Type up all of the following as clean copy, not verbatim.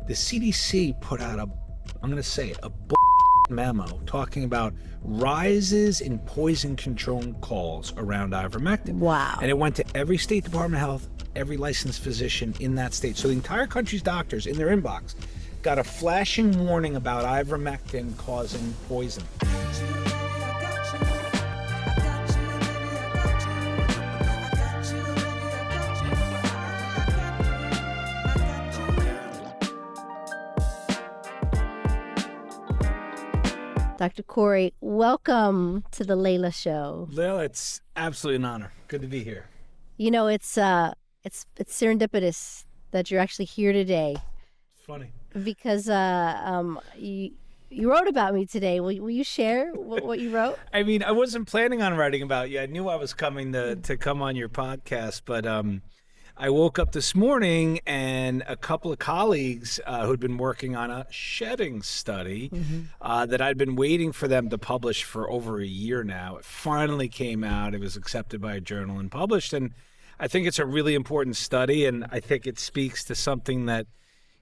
the CDC put out I'm going to say it, a memo talking about rises in poison control calls around ivermectin. Wow. And it went to every state department of health, every licensed physician in that state. So the entire country's doctors in their inbox got a flashing warning about ivermectin causing poison. Dr. Kory, welcome to the Leila Show. Leila, it's absolutely an honor. Good to be here. You know, it's serendipitous that you're actually here today. It's funny. Because you wrote about me today. Will you share what you wrote? I mean, I wasn't planning on writing about you. I knew I was coming to come on your podcast, but I woke up this morning and a couple of colleagues who'd been working on a shedding study that I'd been waiting for them to publish for over a year now. It finally came out. It was accepted by a journal and published. And I think it's a really important study. And I think it speaks to something that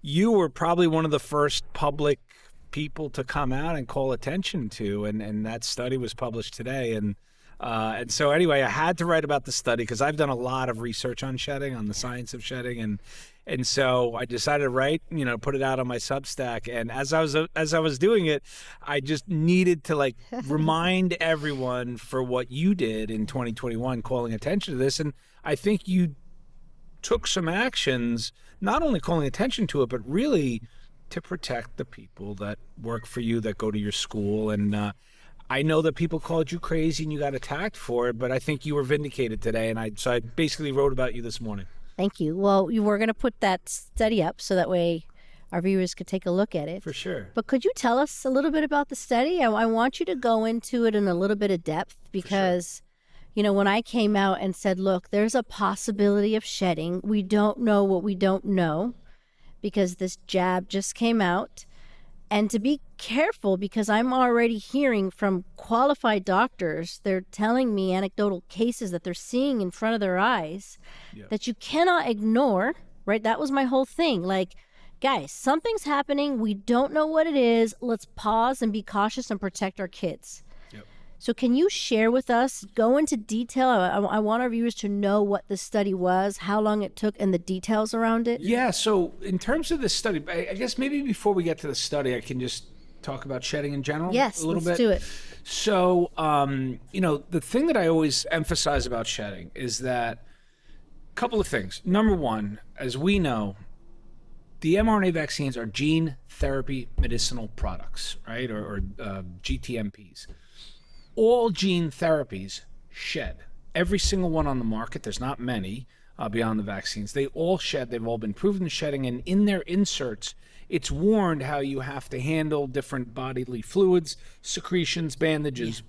you were probably one of the first public people to come out and call attention to. And that study was published today. And so anyway, I had to write about the study because I've done a lot of research on shedding, on the science of shedding, and so I decided to write, put it out on my Substack. And as I was doing it, I just needed to remind everyone for what you did in 2021, calling attention to this. And I think you took some actions, not only calling attention to it, but really to protect the people that work for you, that go to your school. And I know that people called you crazy and you got attacked for it, but I think you were vindicated today. And so I basically wrote about you this morning. Thank you. Well, you were going to put that study up so that way our viewers could take a look at it. For sure. But could you tell us a little bit about the study? I want you to go into it in a little bit of depth because, when I came out and said, look, there's a possibility of shedding. We don't know what we don't know because this jab just came out. And to be careful, because I'm already hearing from qualified doctors, they're telling me anecdotal cases that they're seeing in front of their eyes that you cannot ignore, right? That was my whole thing. Guys, something's happening. We don't know what it is. Let's pause and be cautious and protect our kids. So can you share with us, go into detail? I want our viewers to know what the study was, how long it took, and the details around it. Yeah, so in terms of the study, I guess maybe before we get to the study, I can just talk about shedding in general a little bit. Let's do it. So, the thing that I always emphasize about shedding is that a couple of things. Number one, as we know, the mRNA vaccines are gene therapy medicinal products, right, or GTMPs. All gene therapies shed. Every single one on the market, there's not many beyond the vaccines, they all shed. They've all been proven to shedding. And in their inserts, it's warned how you have to handle different bodily fluids, secretions, bandages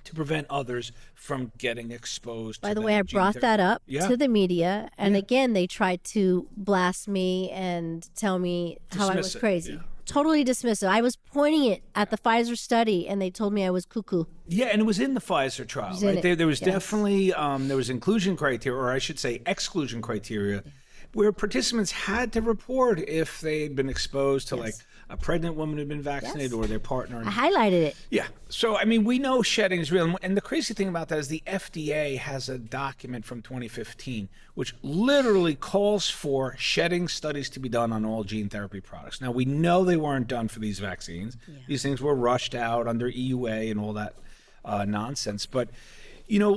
to prevent others from getting exposed. By the way, I brought that up to the media. And again, they tried to blast me and tell me how I was crazy. Yeah. Totally dismissive. I was pointing it at the Pfizer study, and they told me I was cuckoo. Yeah, and it was in the Pfizer trial, right? There was definitely, there was inclusion criteria, or I should say exclusion criteria, where participants had to report if they had been exposed to a pregnant woman who'd been vaccinated or their partner. I highlighted it. Yeah. So, I mean, we know shedding is real. And the crazy thing about that is the FDA has a document from 2015, which literally calls for shedding studies to be done on all gene therapy products. Now, we know they weren't done for these vaccines. Yeah. These things were rushed out under EUA and all that nonsense. But,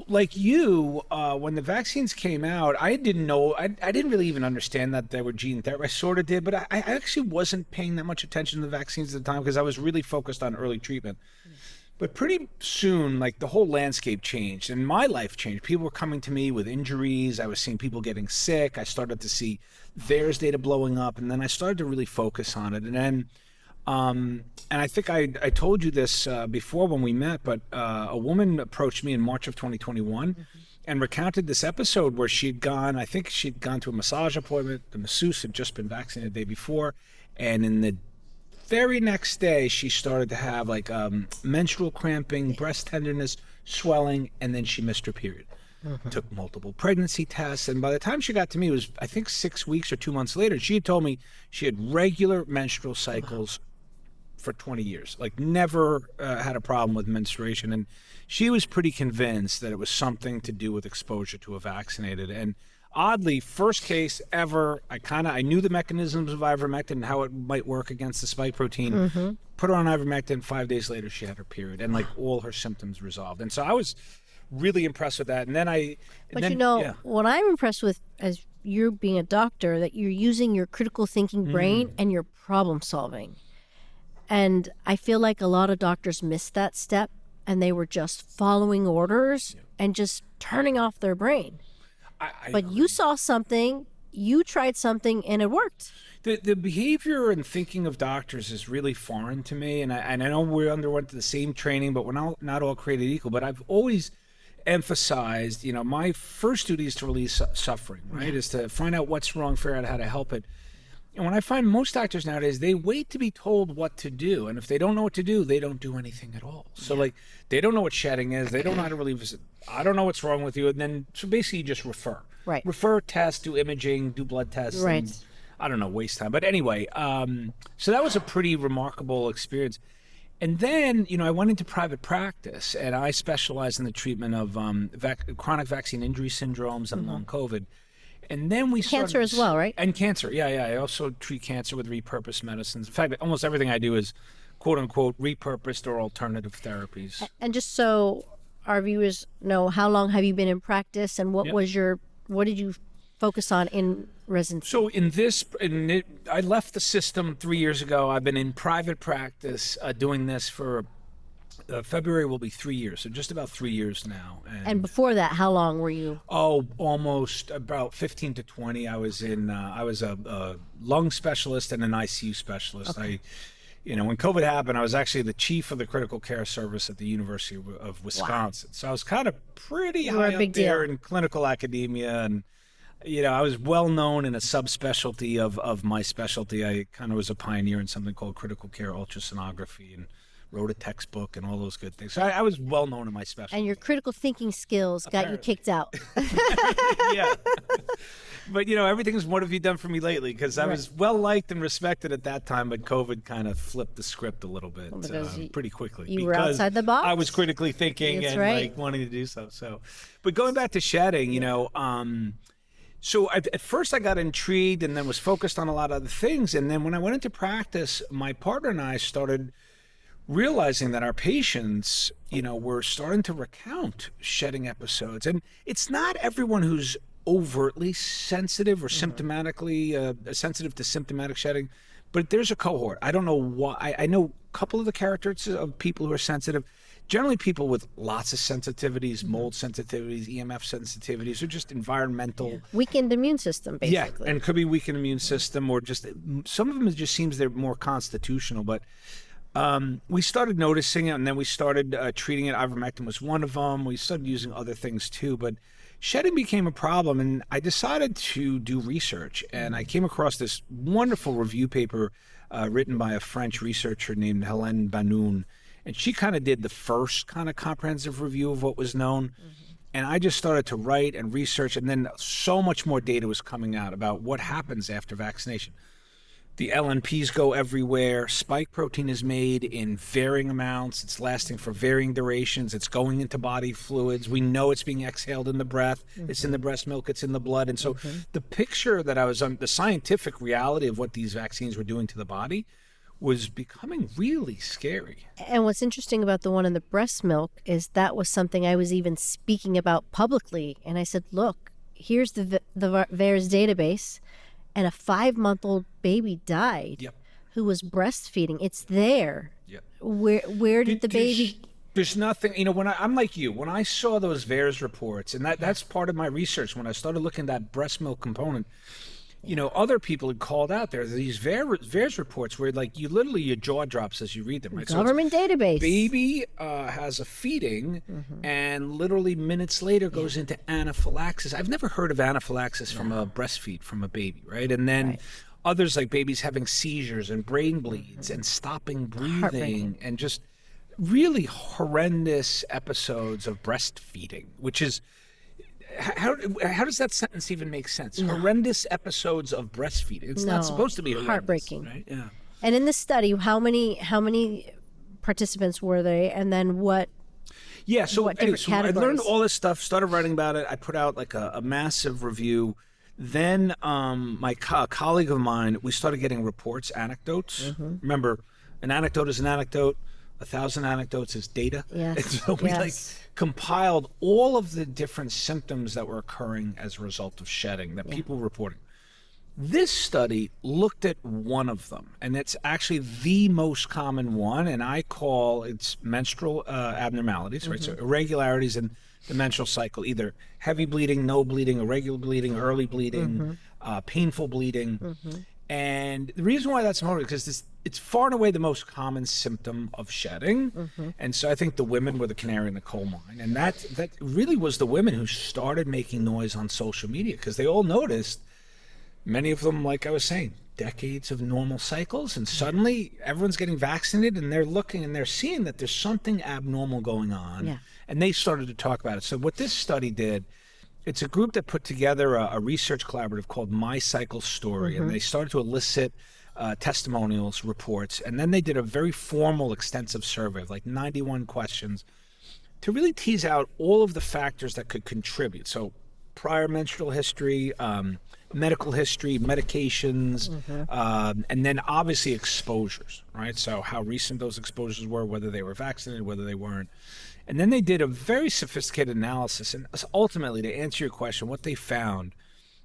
like you, when the vaccines came out, I didn't know, I didn't really even understand that they were gene therapy. I sort of did, but I actually wasn't paying that much attention to the vaccines at the time because I was really focused on early treatment. But pretty soon, the whole landscape changed and my life changed. People were coming to me with injuries. I was seeing people getting sick. I started to see VAERS data blowing up, and then I started to really focus on it. And then and I think I told you this before when we met, but a woman approached me in March of 2021 and recounted this episode where she'd gone to a massage appointment. The masseuse had just been vaccinated the day before. And in the very next day, she started to have menstrual cramping, breast tenderness, swelling, and then she missed her period. took multiple pregnancy tests. And by the time she got to me, it was, I think, 6 weeks or 2 months later, she had told me she had regular menstrual cycles for 20 years, like never had a problem with menstruation. And she was pretty convinced that it was something to do with exposure to a vaccinated. And oddly, first case ever, I knew the mechanisms of ivermectin and how it might work against the spike protein. Put her on ivermectin. 5 days later, she had her period, and like all her symptoms resolved. And so I was really impressed with that. And then what I'm impressed with, as you're being a doctor, that you're using your critical thinking brain and your problem solving. And I feel like a lot of doctors missed that step, and they were just following orders and just turning off their brain. But you saw something, you tried something, and it worked. The behavior and thinking of doctors is really foreign to me, and I know we underwent the same training, but we're not all created equal. But I've always emphasized, my first duty is to release suffering, right? Is to find out what's wrong, figure out how to help it. And when I find most doctors nowadays, they wait to be told what to do. And if they don't know what to do, they don't do anything at all. So like, they don't know what shedding is. They don't know how to relieve it. I don't know what's wrong with you. And then, so basically you just refer. Right. Refer, test, do imaging, do blood tests. Right. And, I don't know, waste time. But anyway, so that was a pretty remarkable experience. And then, I went into private practice, and I specialized in the treatment of chronic vaccine injury syndromes and long COVID. And then we started... Cancer as well, right? And cancer, yeah. I also treat cancer with repurposed medicines. In fact, almost everything I do is, quote-unquote, repurposed or alternative therapies. And just so our viewers know, how long have you been in practice, and what did you focus on in residency? So I left the system 3 years ago. I've been in private practice doing this for... February will be 3 years, so just about 3 years now. And before that, how long were you? Oh, almost about 15 to 20. I was a lung specialist and an ICU specialist. Okay. When COVID happened, I was actually the chief of the critical care service at the University of Wisconsin. Wow. So I was kind of pretty high up there in clinical academia, and I was well known in a subspecialty of my specialty. I kind of was a pioneer in something called critical care ultrasonography, and wrote a textbook and all those good things. So I was well known in my specialty. And your critical thinking skills got you kicked out. Yeah. But, everything's what have you done for me lately? Because I was well liked and respected at that time, but COVID kind of flipped the script a little bit pretty quickly. You were outside the box. I was critically thinking and wanting to do so. But going back to shedding, so at first I got intrigued and then was focused on a lot of other things. And then when I went into practice, my partner and I started realizing that our patients, were starting to recount shedding episodes. And it's not everyone who's overtly sensitive or symptomatically sensitive to symptomatic shedding, but there's a cohort. I don't know why. I know a couple of the characteristics of people who are sensitive. Generally people with lots of sensitivities, mold sensitivities, EMF sensitivities, or just environmental. Weakened immune system, basically. Yeah, and could be weakened immune system, or just some of them, it just seems they're more constitutional. But we started noticing it, and then we started treating it. Ivermectin was one of them. We started using other things too, but shedding became a problem, and I decided to do research. And I came across this wonderful review paper written by a French researcher named Hélène Banoun, and she kind of did the first kind of comprehensive review of what was known. And I just started to write and research, and then so much more data was coming out about what happens after vaccination. The LNPs go everywhere. Spike protein is made in varying amounts. It's lasting for varying durations. It's going into body fluids. We know it's being exhaled in the breath. It's in the breast milk. It's in the blood. And so the picture that I was on, the scientific reality of what these vaccines were doing to the body, was becoming really scary. And what's interesting about the one in the breast milk is that was something I was even speaking about publicly. And I said, look, here's the VAERS database. And a 5-month-old baby died who was breastfeeding. It's there. Where did the baby... There's nothing, when I'm like you, when I saw those VAERS reports, and that's part of my research, when I started looking at that breast milk component, other people had called out there these VAERS reports where, like, your jaw drops as you read them, right? Government database. Baby has a feeding, and literally minutes later goes into anaphylaxis. I've never heard of anaphylaxis from a breastfeed from a baby, right? And then others, like babies having seizures and brain bleeds and stopping breathing and just really horrendous episodes of breastfeeding, which is... how does that sentence even make sense? Horrendous episodes of breastfeeding. It's not supposed to be horrendous, heartbreaking, right? Yeah. And in the study, how many participants were they, and then what? Yeah, so, what different I learned categories? all this stuff, started writing about it. I put out like a massive review. Then my colleague of mine, we started getting reports, anecdotes. Remember, an anecdote is an anecdote. 1,000 anecdotes is data. Yes. And so we compiled all of the different symptoms that were occurring as a result of shedding that people were reporting. This study looked at one of them, and it's actually the most common one, and I call it's menstrual abnormalities, right? So irregularities in the menstrual cycle, either heavy bleeding, no bleeding, irregular bleeding, early bleeding, painful bleeding. And the reason why that's important is because it's far and away the most common symptom of shedding. And so I think the women were the canary in the coal mine. And that really was the women who started making noise on social media, because they all noticed, many of them, like I was saying, decades of normal cycles, and suddenly everyone's getting vaccinated, and they're looking and they're seeing that there's something abnormal going on, and they started to talk about it. So what this study did, it's a group that put together a research collaborative called My Cycle Story, and they started to elicit testimonials, reports, and then they did a very formal, extensive survey of like 91 questions to really tease out all of the factors that could contribute. So prior menstrual history, medical history, medications, and then obviously exposures, right? So how recent those exposures were, whether they were vaccinated, whether they weren't. And then they did a very sophisticated analysis. And ultimately, to answer your question, what they found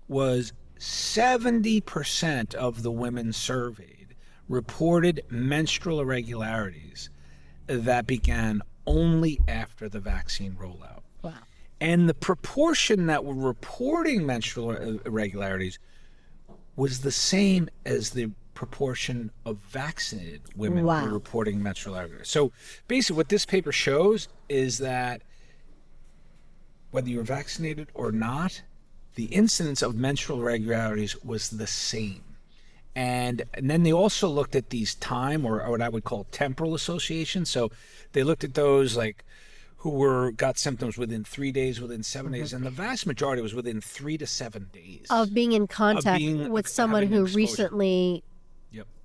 was 70% of the women surveyed reported menstrual irregularities that began only after the vaccine rollout. Wow. And the proportion that were reporting menstrual irregularities was the same as the proportion of vaccinated women who were reporting menstrual irregularities. So basically what this paper shows is that whether you were vaccinated or not, the incidence of menstrual irregularities was the same. And then they also looked at these time, or what I would call temporal associations. So they looked at those like who got symptoms within 3 days, within 7 days, and the vast majority was within 3 to 7 days of being in contact with someone who recently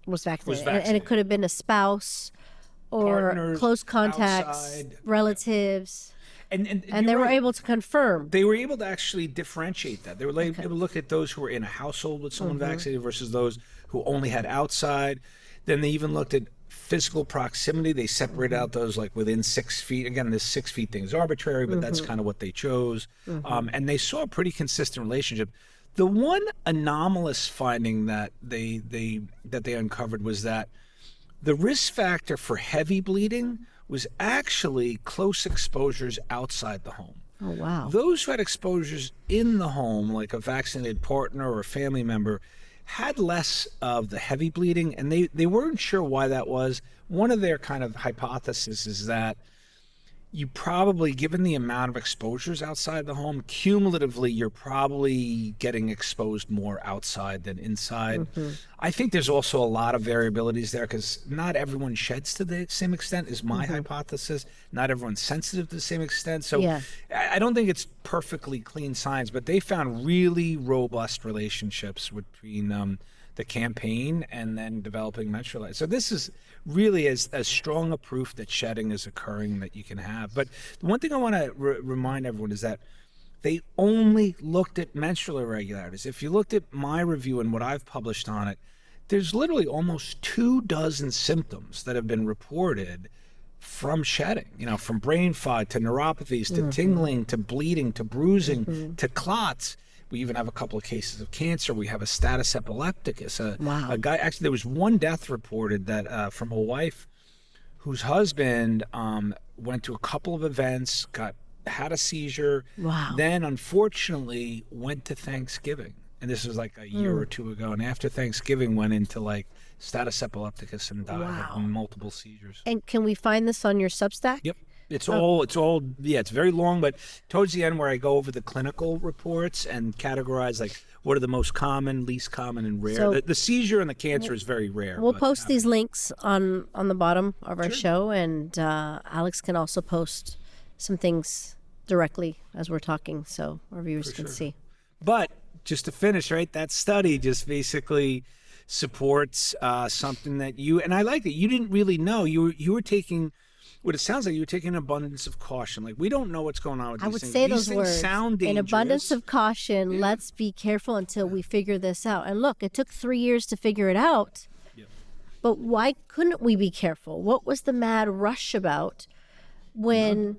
was vaccinated. And it could have been a spouse or partners, close contacts, outside, relatives. And they were able to confirm. They were able to actually differentiate that. They were able to look at those who were in a household with someone vaccinated versus those who only had outside. Then they even looked at physical proximity. They separated out those like within 6 feet. Again, this 6 feet thing is arbitrary, but that's kind of what they chose. And they saw a pretty consistent relationship. The one anomalous finding that they uncovered was that the risk factor for heavy bleeding was actually close exposures outside the home. Oh, wow. Those who had exposures in the home, like a vaccinated partner or a family member, had less of the heavy bleeding, and they weren't sure why that was. One of their kind of hypotheses is that you probably, given the amount of exposures outside the home, cumulatively, you're probably getting exposed more outside than inside. I think there's also a lot of variabilities there because not everyone sheds to the same extent is my hypothesis. Not everyone's sensitive to the same extent. So I don't think it's perfectly clean science, but they found really robust relationships between the campaign and then developing menstrual. So this is really as strong a proof that shedding is occurring that you can have. But the one thing I want to remind everyone is that they only looked at menstrual irregularities. If you looked at my review and what I've published on it, there's literally almost 24 symptoms that have been reported from shedding, from brain fog to neuropathies to tingling to bleeding to bruising to clots. We even have a couple of cases of cancer. We have a status epilepticus. A guy, actually, there was one death reported that from a wife whose husband went to a couple of events, had a seizure, then unfortunately went to Thanksgiving. And this was like a year or two ago. And after Thanksgiving went into like status epilepticus and died of multiple seizures. And can we find this on your Substack? Yep. It's very long, but towards the end where I go over the clinical reports and categorize like what are the most common, least common, and rare. So the seizure and the cancer is very rare. We'll post these links on the bottom of our show, and Alex can also post some things directly as we're talking, so our viewers For can sure. see. But just to finish, right, that study just basically supports something that you, and I like it, you didn't really know. You were taking, what it sounds like, you were taking an abundance of caution. Like, we don't know what's going on with I these would things. say These those things words. sound In dangerous. abundance of caution, let's be careful until we figure this out. And look, it took 3 years to figure it out. Yep. But why couldn't we be careful? What was the mad rush about when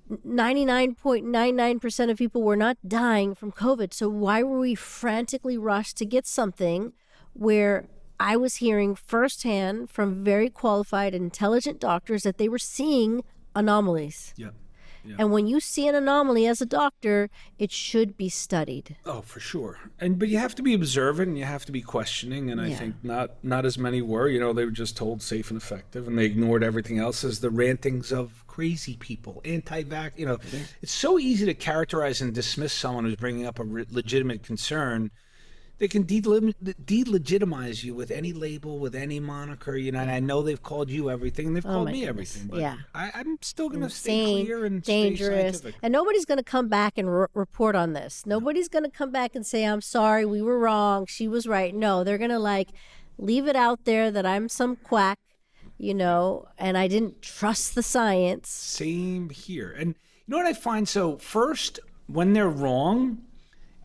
99.99% of people were not dying from COVID? So why were we frantically rushed to get something where I was hearing firsthand from very qualified, intelligent doctors that they were seeing anomalies? Yep. And when you see an anomaly as a doctor, it should be studied. Oh, for sure. But you have to be observant and you have to be questioning. And I think not as many were. They were just told safe and effective, and they ignored everything else as the rantings of crazy people, anti-vax. It's so easy to characterize and dismiss someone who's bringing up a legitimate concern. They can delegitimize you with any label, with any moniker, and I know they've called you everything, and they've called me everything, but I'm still going to stay clear and dangerous, stay scientific. and nobody's going to come back and report on this. Nobody's going to come back and say, I'm sorry, we were wrong, she was right. No, they're going to leave it out there that I'm some quack, and I didn't trust the science. Same here. And you know what I find? So first, when they're wrong,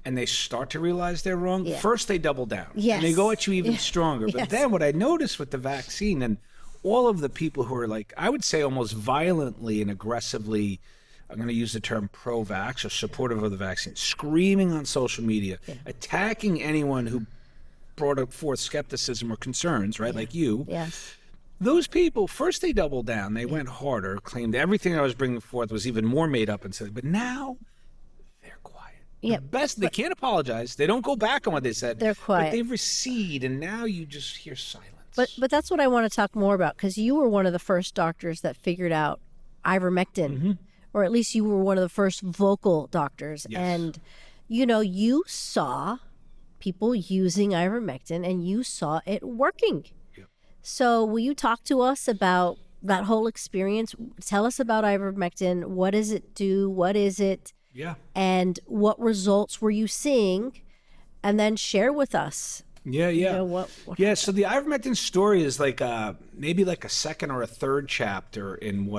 and they start to realize they're wrong, first they double down. Yes. And they go at you even stronger. But then what I noticed with the vaccine and all of the people who are I would say almost violently and aggressively, I'm going to use the term pro-vax or supportive of the vaccine, screaming on social media, attacking anyone who brought forth skepticism or concerns, right, like you. Yes. Those people, first they doubled down. They went harder, claimed everything I was bringing forth was even more made up and silly. But now yeah, they can't apologize. They don't go back on what they said. They're quiet. But they recede, and now you just hear silence. But that's what I want to talk more about, because you were one of the first doctors that figured out ivermectin, or at least you were one of the first vocal doctors. Yes. And, you saw people using ivermectin, and you saw it working. Yep. So will you talk to us about that whole experience? Tell us about ivermectin. What does it do? What is it? Yeah. And what results were you seeing? And then share with us. Yeah. What so the ivermectin story is maybe a second or a third chapter in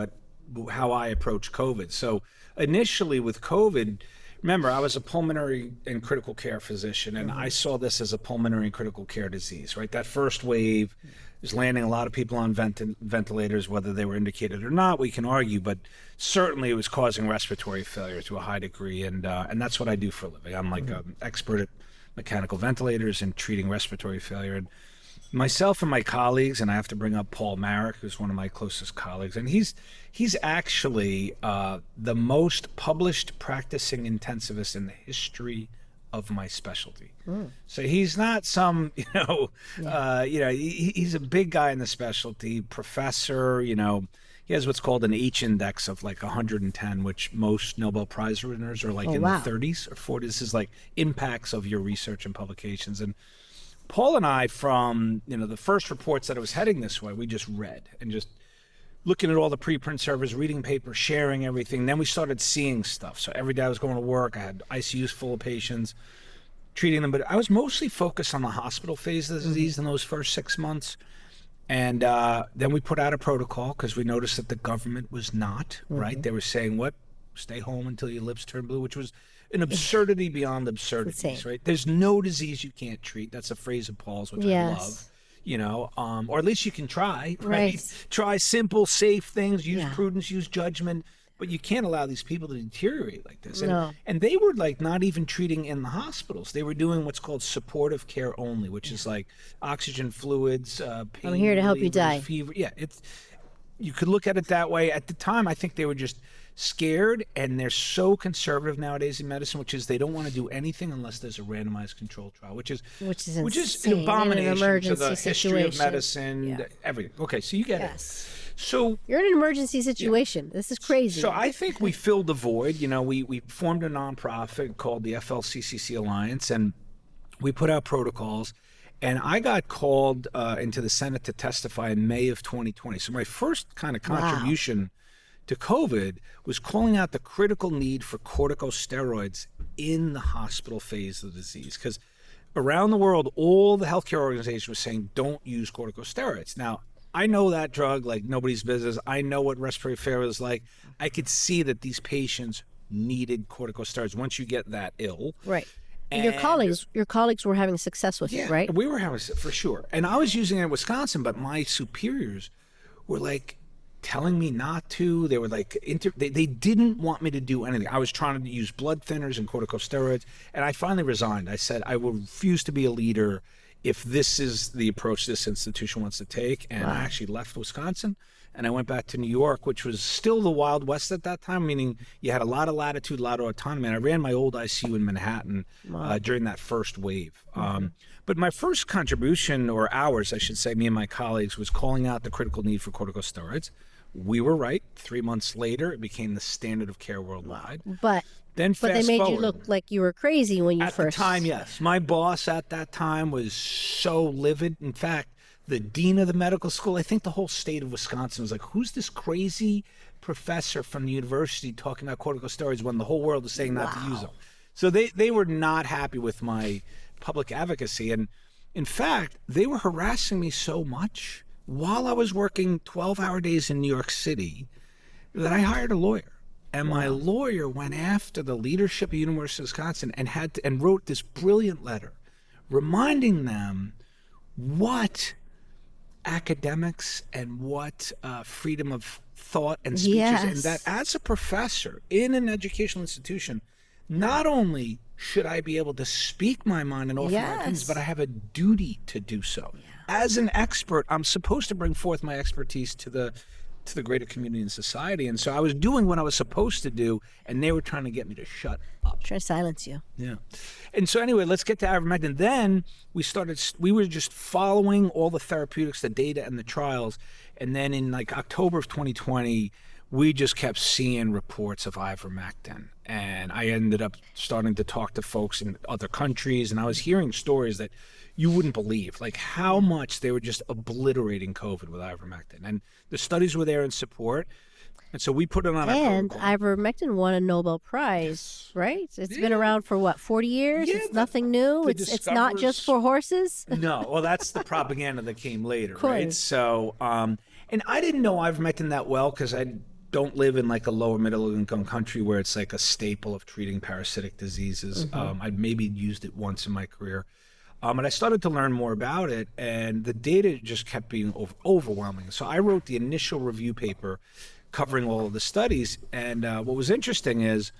how I approach COVID. So initially with COVID, remember, I was a pulmonary and critical care physician, and I saw this as a pulmonary and critical care disease, right? That first wave was landing a lot of people on ventilators, whether they were indicated or not, we can argue, but certainly it was causing respiratory failure to a high degree, and that's what I do for a living. I'm an expert at mechanical ventilators and treating respiratory failure. And myself and my colleagues, and I have to bring up Paul Marek, who's one of my closest colleagues, and he's actually the most published practicing intensivist in the history of my specialty. So he's not some, he's a big guy in the specialty, professor, he has what's called an H index of 110, which most Nobel Prize winners are in the 30s or 40s. This is impacts of your research and publications. And Paul and I, from the first reports that it was heading this way, we just read and just looking at all the preprint servers, reading papers, sharing everything. Then we started seeing stuff. So every day I was going to work, I had ICUs full of patients, treating them. But I was mostly focused on the hospital phase of the disease in those first 6 months. And then we put out a protocol because we noticed that the government was not, right? They were saying, stay home until your lips turn blue, which was an absurdity beyond absurdities, right? There's no disease you can't treat. That's a phrase of Paul's, which I love, or at least you can try, right? Try simple, safe things, use prudence, use judgment, but you can't allow these people to deteriorate like this. And they were not even treating in the hospitals. They were doing what's called supportive care only, which is oxygen fluids, pain I'm here to help you die. Fever. Yeah, you could look at it that way. At the time, I think they were just scared, and they're so conservative nowadays in medicine, which is they don't want to do anything unless there's a randomized controlled trial, which is an abomination to the history of medicine, everything. Okay, so you get it. So you're in an emergency situation. This is crazy. So I think we filled the void. We formed a nonprofit called the FLCCC Alliance, and we put out protocols. And I got called into the Senate to testify in May of 2020. So my first kind of contribution to COVID was calling out the critical need for corticosteroids in the hospital phase of the disease. Because around the world, all the healthcare organizations were saying, don't use corticosteroids. Now, I know that drug like nobody's business. I know what respiratory failure is like. I could see that these patients needed corticosteroids once you get that ill. Right. And your colleagues were having success with it, right? We were having, for sure. And I was using it in Wisconsin, but my superiors were like telling me not to. They were like, they didn't want me to do anything. I was trying to use blood thinners and corticosteroids, and I finally resigned. I said, I will refuse to be a leader if this is the approach this institution wants to take. And I actually left Wisconsin, and I went back to New York, which was still the Wild West at that time, meaning you had a lot of latitude, a lot of autonomy. And I ran my old ICU in Manhattan during that first wave. But my first contribution, or ours, I should say, me and my colleagues, was calling out the critical need for corticosteroids. We were right. 3 months later, it became the standard of care worldwide. But then they made you look like you were crazy when you first. At the time, yes. My boss at that time was so livid. In fact, the dean of the medical school, I think the whole state of Wisconsin was like, who's this crazy professor from the university talking about corticosteroids when the whole world is saying not to use them? So they were not happy with my public advocacy. And in fact, they were harassing me so much while I was working 12-hour days in New York City that I hired a lawyer. And my lawyer went after the leadership of the University of Wisconsin and wrote this brilliant letter reminding them what academics and what freedom of thought and speech is, and that as a professor in an educational institution, not only should I be able to speak my mind and offer my opinions, but I have a duty to do so. As an expert, I'm supposed to bring forth my expertise to the greater community and society. And so I was doing what I was supposed to do, and they were trying to get me to shut up. Trying to silence you. Yeah. And so anyway, let's get to ivermectin. Then we were just following all the therapeutics, the data, and the trials. And then in like October of 2020, we just kept seeing reports of ivermectin. And I ended up starting to talk to folks in other countries, and I was hearing stories that you wouldn't believe, like how much they were just obliterating COVID with ivermectin. And the studies were there in support. And so we put it on our protocol. And ivermectin won a Nobel Prize, right? It's been around for what, 40 years? Yeah, it's nothing new. It's not just for horses. No, well, that's the propaganda that came later, right? So, and I didn't know ivermectin that well because I don't live in like a lower middle income country where it's like a staple of treating parasitic diseases. I'd maybe used it once in my career. And I started to learn more about it, and the data just kept being overwhelming. So I wrote the initial review paper covering all of the studies. And what was interesting is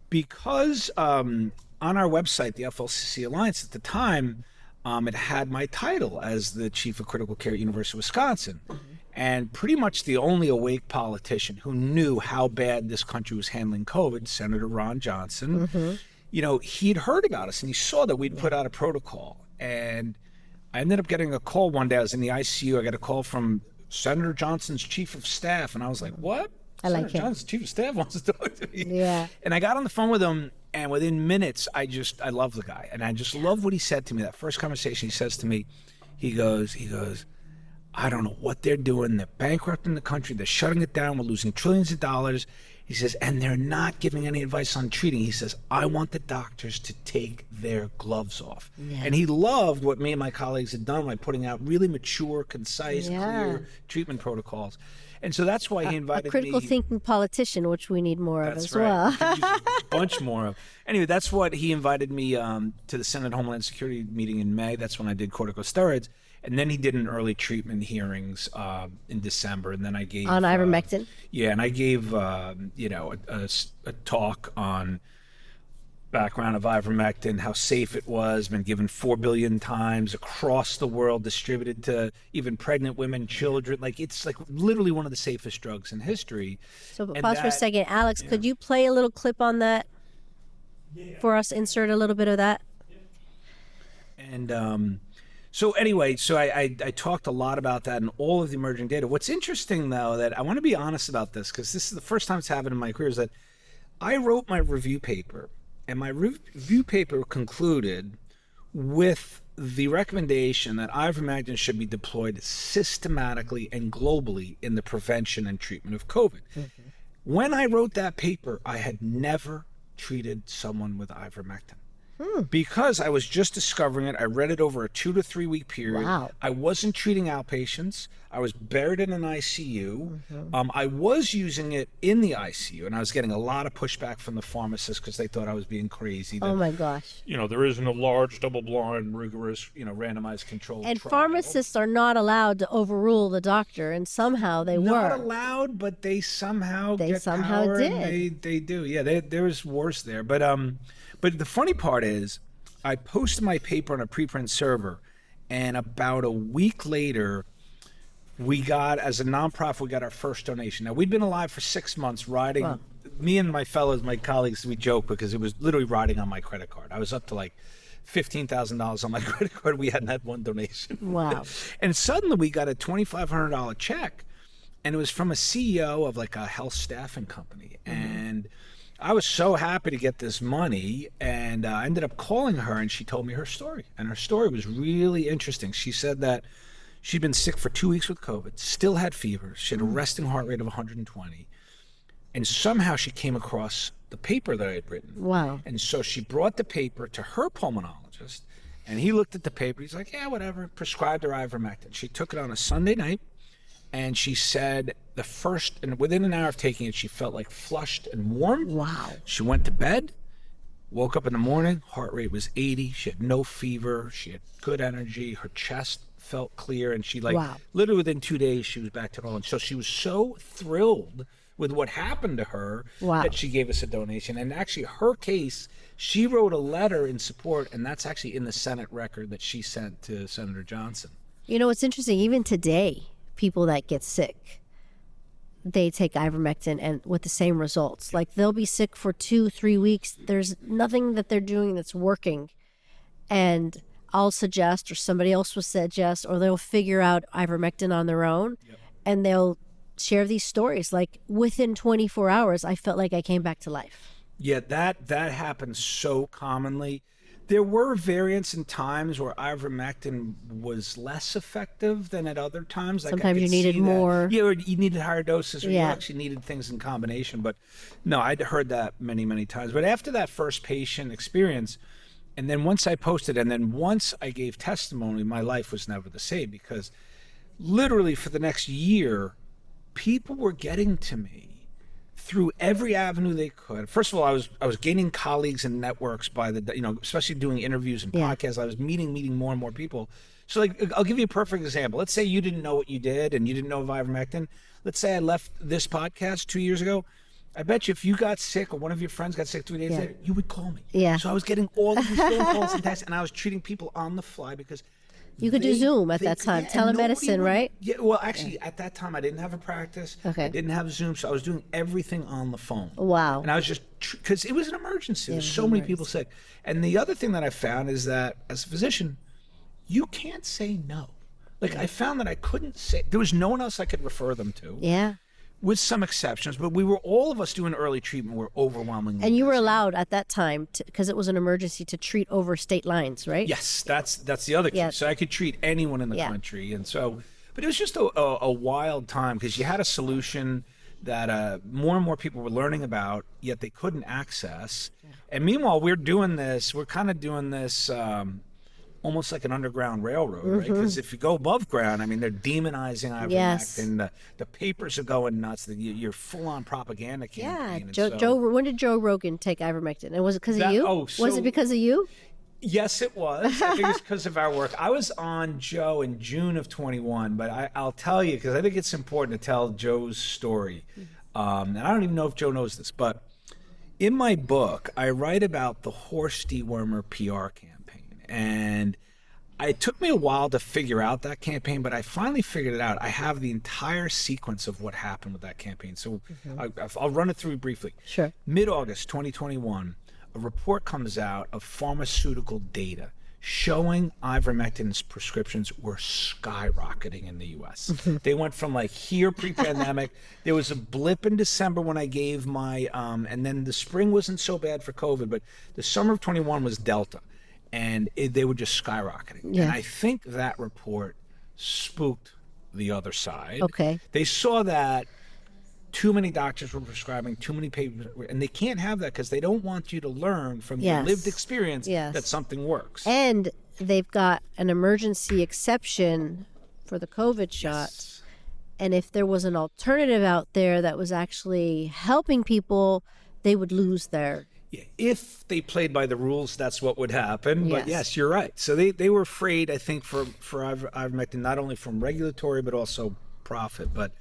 because on our website, the FLCC Alliance at the time, it had my title as the chief of critical care at University of Wisconsin. And pretty much the only awake politician who knew how bad this country was handling COVID, Senator Ron Johnson, you know, he'd heard about us and he saw that we'd put out a protocol. And I ended up getting a call one day. I was in the ICU. I got a call from Senator Johnson's chief of staff. And I was like, what? Senator Johnson's chief of staff wants to talk to me. Yeah. And I got on the phone with him, and within minutes, I love the guy. And I just love what he said to me. That first conversation, he says to me, he goes, I don't know what they're doing. They're bankrupting the country. They're shutting it down. We're losing trillions of dollars. He says, and they're not giving any advice on treating. He says, I want the doctors to take their gloves off. And he loved what me and my colleagues had done by putting out really mature, concise, clear treatment protocols. And so that's why he invited me. A critical thinking politician, which we need more of as well. Well. A bunch more of. Anyway, that's what he invited me to the Senate Homeland Security meeting in May. That's when I did corticosteroids. And then he did an early treatment hearings in December. And then I gave... On ivermectin? Yeah, and I gave, a talk on background of ivermectin, how safe it was, been given 4 billion times across the world, distributed to even pregnant women, children. Like, it's like literally one of the safest drugs in history. So pause for a second. Alex, could you play a little clip on that for us? Insert a little bit of that. And so anyway, I talked a lot about that and all of the emerging data. What's interesting, though, that I want to be honest about this, because this is the first time it's happened in my career, is that I wrote my review paper, and my review paper concluded with the recommendation that ivermectin should be deployed systematically and globally in the prevention and treatment of COVID. When I wrote that paper, I had never treated someone with ivermectin. Because I was just discovering it. I read it over a 2 to 3 week period. Wow. I wasn't treating outpatients. I was buried in an ICU. I was using it in the ICU, and I was getting a lot of pushback from the pharmacists because they thought I was being crazy. Oh my gosh. There isn't a large, double-blind, rigorous, randomized controlled And trial. pharmacists are not allowed to overrule the doctor, and somehow they Not were. allowed, but they somehow get somehow power, did. and they do. Yeah, there was worse there. But the funny part is, I posted my paper on a preprint server, and about a week later, as a nonprofit, we got our first donation. Now, we'd been alive for 6 months riding. Wow. Me and my colleagues, we joke because it was literally riding on my credit card. I was up to like $15,000 on my credit card. We hadn't had one donation. Wow. And suddenly we got a $2,500 check, and it was from a CEO of like a health staffing company. And I was so happy to get this money, and I ended up calling her, and she told me her story. And her story was really interesting. She said that she'd been sick for 2 weeks with COVID, still had fever. She had a resting heart rate of 120. And somehow she came across the paper that I had written. Wow. And so she brought the paper to her pulmonologist, and he looked at the paper. He's like, yeah, whatever, prescribed her ivermectin. She took it on a Sunday night. And she said and within an hour of taking it, she felt like flushed and warm. Wow. She went to bed, woke up in the morning, heart rate was 80. She had no fever. She had good energy. Her chest felt clear. And she literally within 2 days, she was back to normal. And so she was so thrilled with what happened to her that she gave us a donation. And actually her case, she wrote a letter in support, and that's actually in the Senate record that she sent to Senator Johnson. It's interesting. Even today, people that get sick, they take ivermectin and with the same results. Like they'll be sick for 2-3 weeks. There's nothing that they're doing that's working. And I'll suggest, or somebody else will suggest, or they'll figure out ivermectin on their own. And they'll share these stories. Like within 24 hours, I felt like I came back to life. Yeah, that happens so commonly. There were variants in times where ivermectin was less effective than at other times. Sometimes you needed more. Yeah, or you needed higher doses, or you actually needed things in combination. But no, I'd heard that many, many times. But after that first patient experience, and then once I posted, and then once I gave testimony, my life was never the same, because literally for the next year, people were getting to me through every avenue they could. First of all, I was gaining colleagues and networks by especially doing interviews and podcasts. I was meeting more and more people. So like, I'll give you a perfect example. Let's say you didn't know what you did and you didn't know of ivermectin. Let's say I left this podcast 2 years ago. I bet you if you got sick or one of your friends got sick 3 days later, you would call me. Yeah. So I was getting all of these phone calls and texts, and I was treating people on the fly because you could do Zoom at that time, telemedicine, right? Yeah, well, actually, at that time, I didn't have a practice. I didn't have Zoom, so I was doing everything on the phone. Wow. And I was just, because it was an emergency. There's so many people sick. And the other thing that I found is that, as a physician, you can't say no. Like, I found that I couldn't say, there was no one else I could refer them to. Yeah. With some exceptions, but all of us doing early treatment were overwhelmingly And you were busy. allowed at that time, because it was an emergency, to treat over state lines, right? Yes, that's the other key. So I could treat anyone in the country. And so, but it was just a wild time, because you had a solution that more and more people were learning about, yet they couldn't access. And meanwhile, we're kind of doing this almost like an underground railroad, right? Because if you go above ground, I mean, they're demonizing ivermectin. The papers are going nuts. You're full-on propaganda campaign. Yeah. When did Joe Rogan take ivermectin? And was it because of you? Was it because of you? Yes, it was. I think it's because of our work. I was on Joe in June of 21, but I'll tell you, because I think it's important to tell Joe's story. And I don't even know if Joe knows this, but in my book, I write about the horse dewormer PR campaign. And it took me a while to figure out that campaign, but I finally figured it out. I have the entire sequence of what happened with that campaign. So I'll run it through briefly. Sure. Mid-August 2021, a report comes out of pharmaceutical data showing ivermectin's prescriptions were skyrocketing in the U.S. They went from like here pre-pandemic. There was a blip in December when I gave my, and then the spring wasn't so bad for COVID, but the summer of 21 was Delta. and they were just skyrocketing. Yeah. And I think that report spooked the other side. Okay. They saw that too many doctors were prescribing, too many papers, and they can't have that because they don't want you to learn from your lived experience that something works. And they've got an emergency exception for the COVID shot. Yes. And if there was an alternative out there that was actually helping people, they would lose their... Yeah, if they played by the rules, that's what would happen. But Yes. yes, you're right. So they were afraid, I think, for ivermectin, not only from regulatory, but also profit. But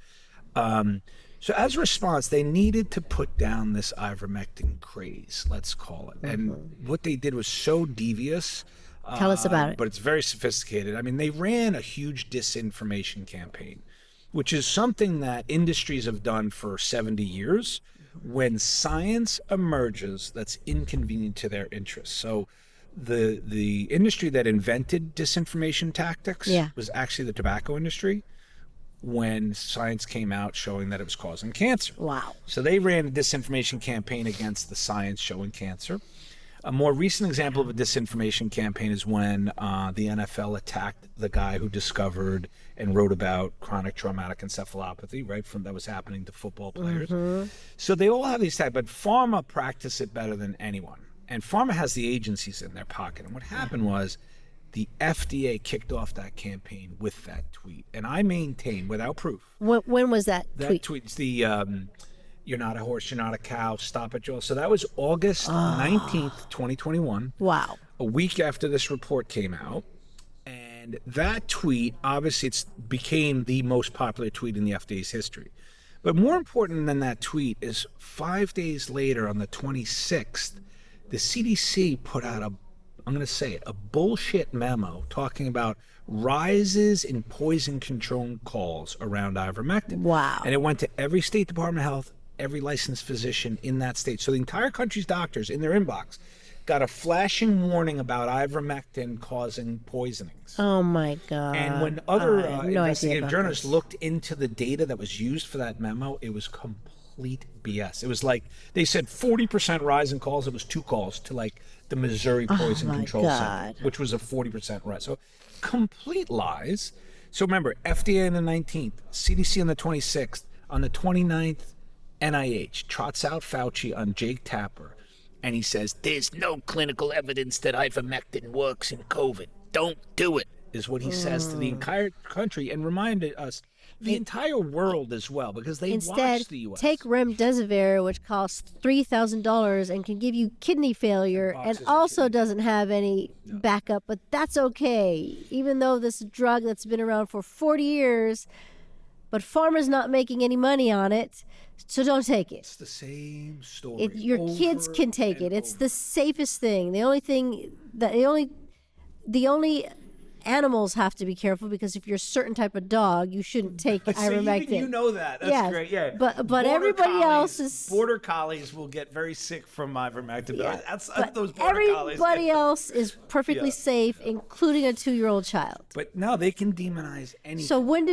so as a response, they needed to put down this ivermectin craze, let's call it. And what they did was so devious. Tell us about it. But it's very sophisticated. I mean, they ran a huge disinformation campaign, which is something that industries have done for 70 years. When science emerges that's inconvenient to their interests. So the industry that invented disinformation tactics was actually the tobacco industry when science came out showing that it was causing cancer. Wow. So they ran a disinformation campaign against the science showing cancer. A more recent example of a disinformation campaign is when the NFL attacked the guy who discovered and wrote about chronic traumatic encephalopathy, right, from that was happening to football players. So they all have these types, but pharma practice it better than anyone. And pharma has the agencies in their pocket. And what happened was the FDA kicked off that campaign with that tweet. And I maintain, without proof. When was that tweet? That tweet's the... you're not a horse, you're not a cow, stop it, Joel. So that was August 19th, 2021. Wow. A week after this report came out. And that tweet, obviously, became the most popular tweet in the FDA's history. But more important than that tweet is 5 days later, on the 26th, the CDC put out a bullshit memo talking about rises in poison control calls around ivermectin. Wow. And it went to every state department of health, every licensed physician in that state. So the entire country's doctors in their inbox got a flashing warning about ivermectin causing poisonings. Oh my God. And when other investigative journalists this. looked into the data that was used for that memo, it was complete BS. It was like they said 40% rise in calls. It was 2 calls to like the Missouri Poison Control Center, which was a 40% rise. So complete lies. So remember, FDA on the 19th, CDC on the 26th, on the 29th, NIH trots out Fauci on Jake Tapper, and he says, there's no clinical evidence that ivermectin works in COVID. Don't do it, is what he says to the entire country, and reminded us, the entire world as well, because they watch the U.S. Take remdesivir, which costs $3,000 and can give you kidney failure and also doesn't have any backup, but that's okay, even though this drug that's been around for 40 years, but pharma's not making any money on it, so don't take it. It's the same story. Your kids can take it. It's the safest thing. The only animals have to be careful, because if you're a certain type of dog, you shouldn't take ivermectin. You know that. That's great. Yeah. But everybody else is... Border collies will get very sick from ivermectin. Yeah. That's But those border collies. everybody else is perfectly safe, including a 2-year-old child. But no, they can demonize anything. So when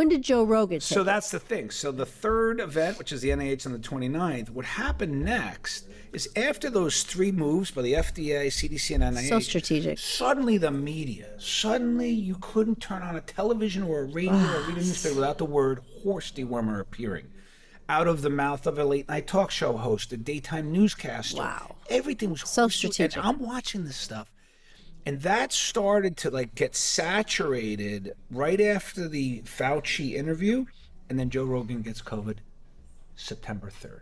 did Joe Rogan take So it? that's the thing. So the third event, which is the NIH on the 29th, what happened next is after those 3 moves by the FDA, CDC, and NIH. So strategic. Suddenly the media, you couldn't turn on a television or a radio or read a newspaper without the word horse dewormer appearing out of the mouth of a late night talk show host, a daytime newscaster. Wow. Everything was so strategic. And I'm watching this stuff. And that started to get saturated right after the Fauci interview, and then Joe Rogan gets COVID September 3rd.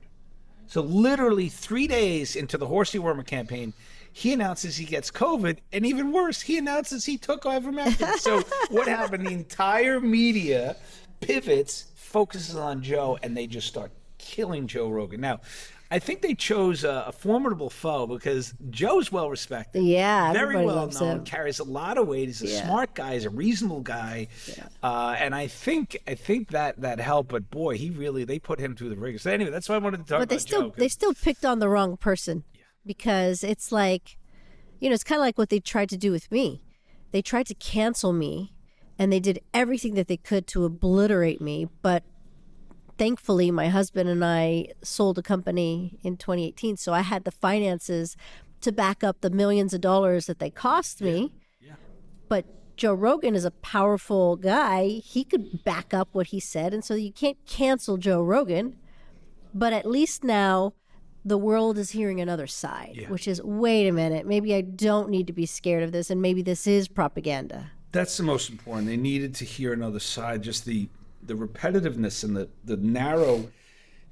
So literally 3 days into the horse dewormer campaign, he announces he gets COVID, and even worse, he announces he took ivermectin. So what happened? The entire media pivots, focuses on Joe, and they just start killing Joe Rogan. Now, I think they chose a formidable foe because Joe's well respected. Yeah, very everybody well loves known, him. carries a lot of weight. He's a smart guy, he's a reasonable guy. And I think that helped, but boy, they put him through the rigor. So anyway, that's why I wanted to talk about Joe. They still picked on the wrong person, because it's like, it's kind of like what they tried to do with me. They tried to cancel me, and they did everything that they could to obliterate me, but thankfully, my husband and I sold a company in 2018, so I had the finances to back up the millions of dollars that they cost me. Yeah. But Joe Rogan is a powerful guy. He could back up what he said. And so you can't cancel Joe Rogan. But at least now the world is hearing another side, which is, wait a minute, maybe I don't need to be scared of this. And maybe this is propaganda. That's the most important. They needed to hear another side, just the repetitiveness and the narrow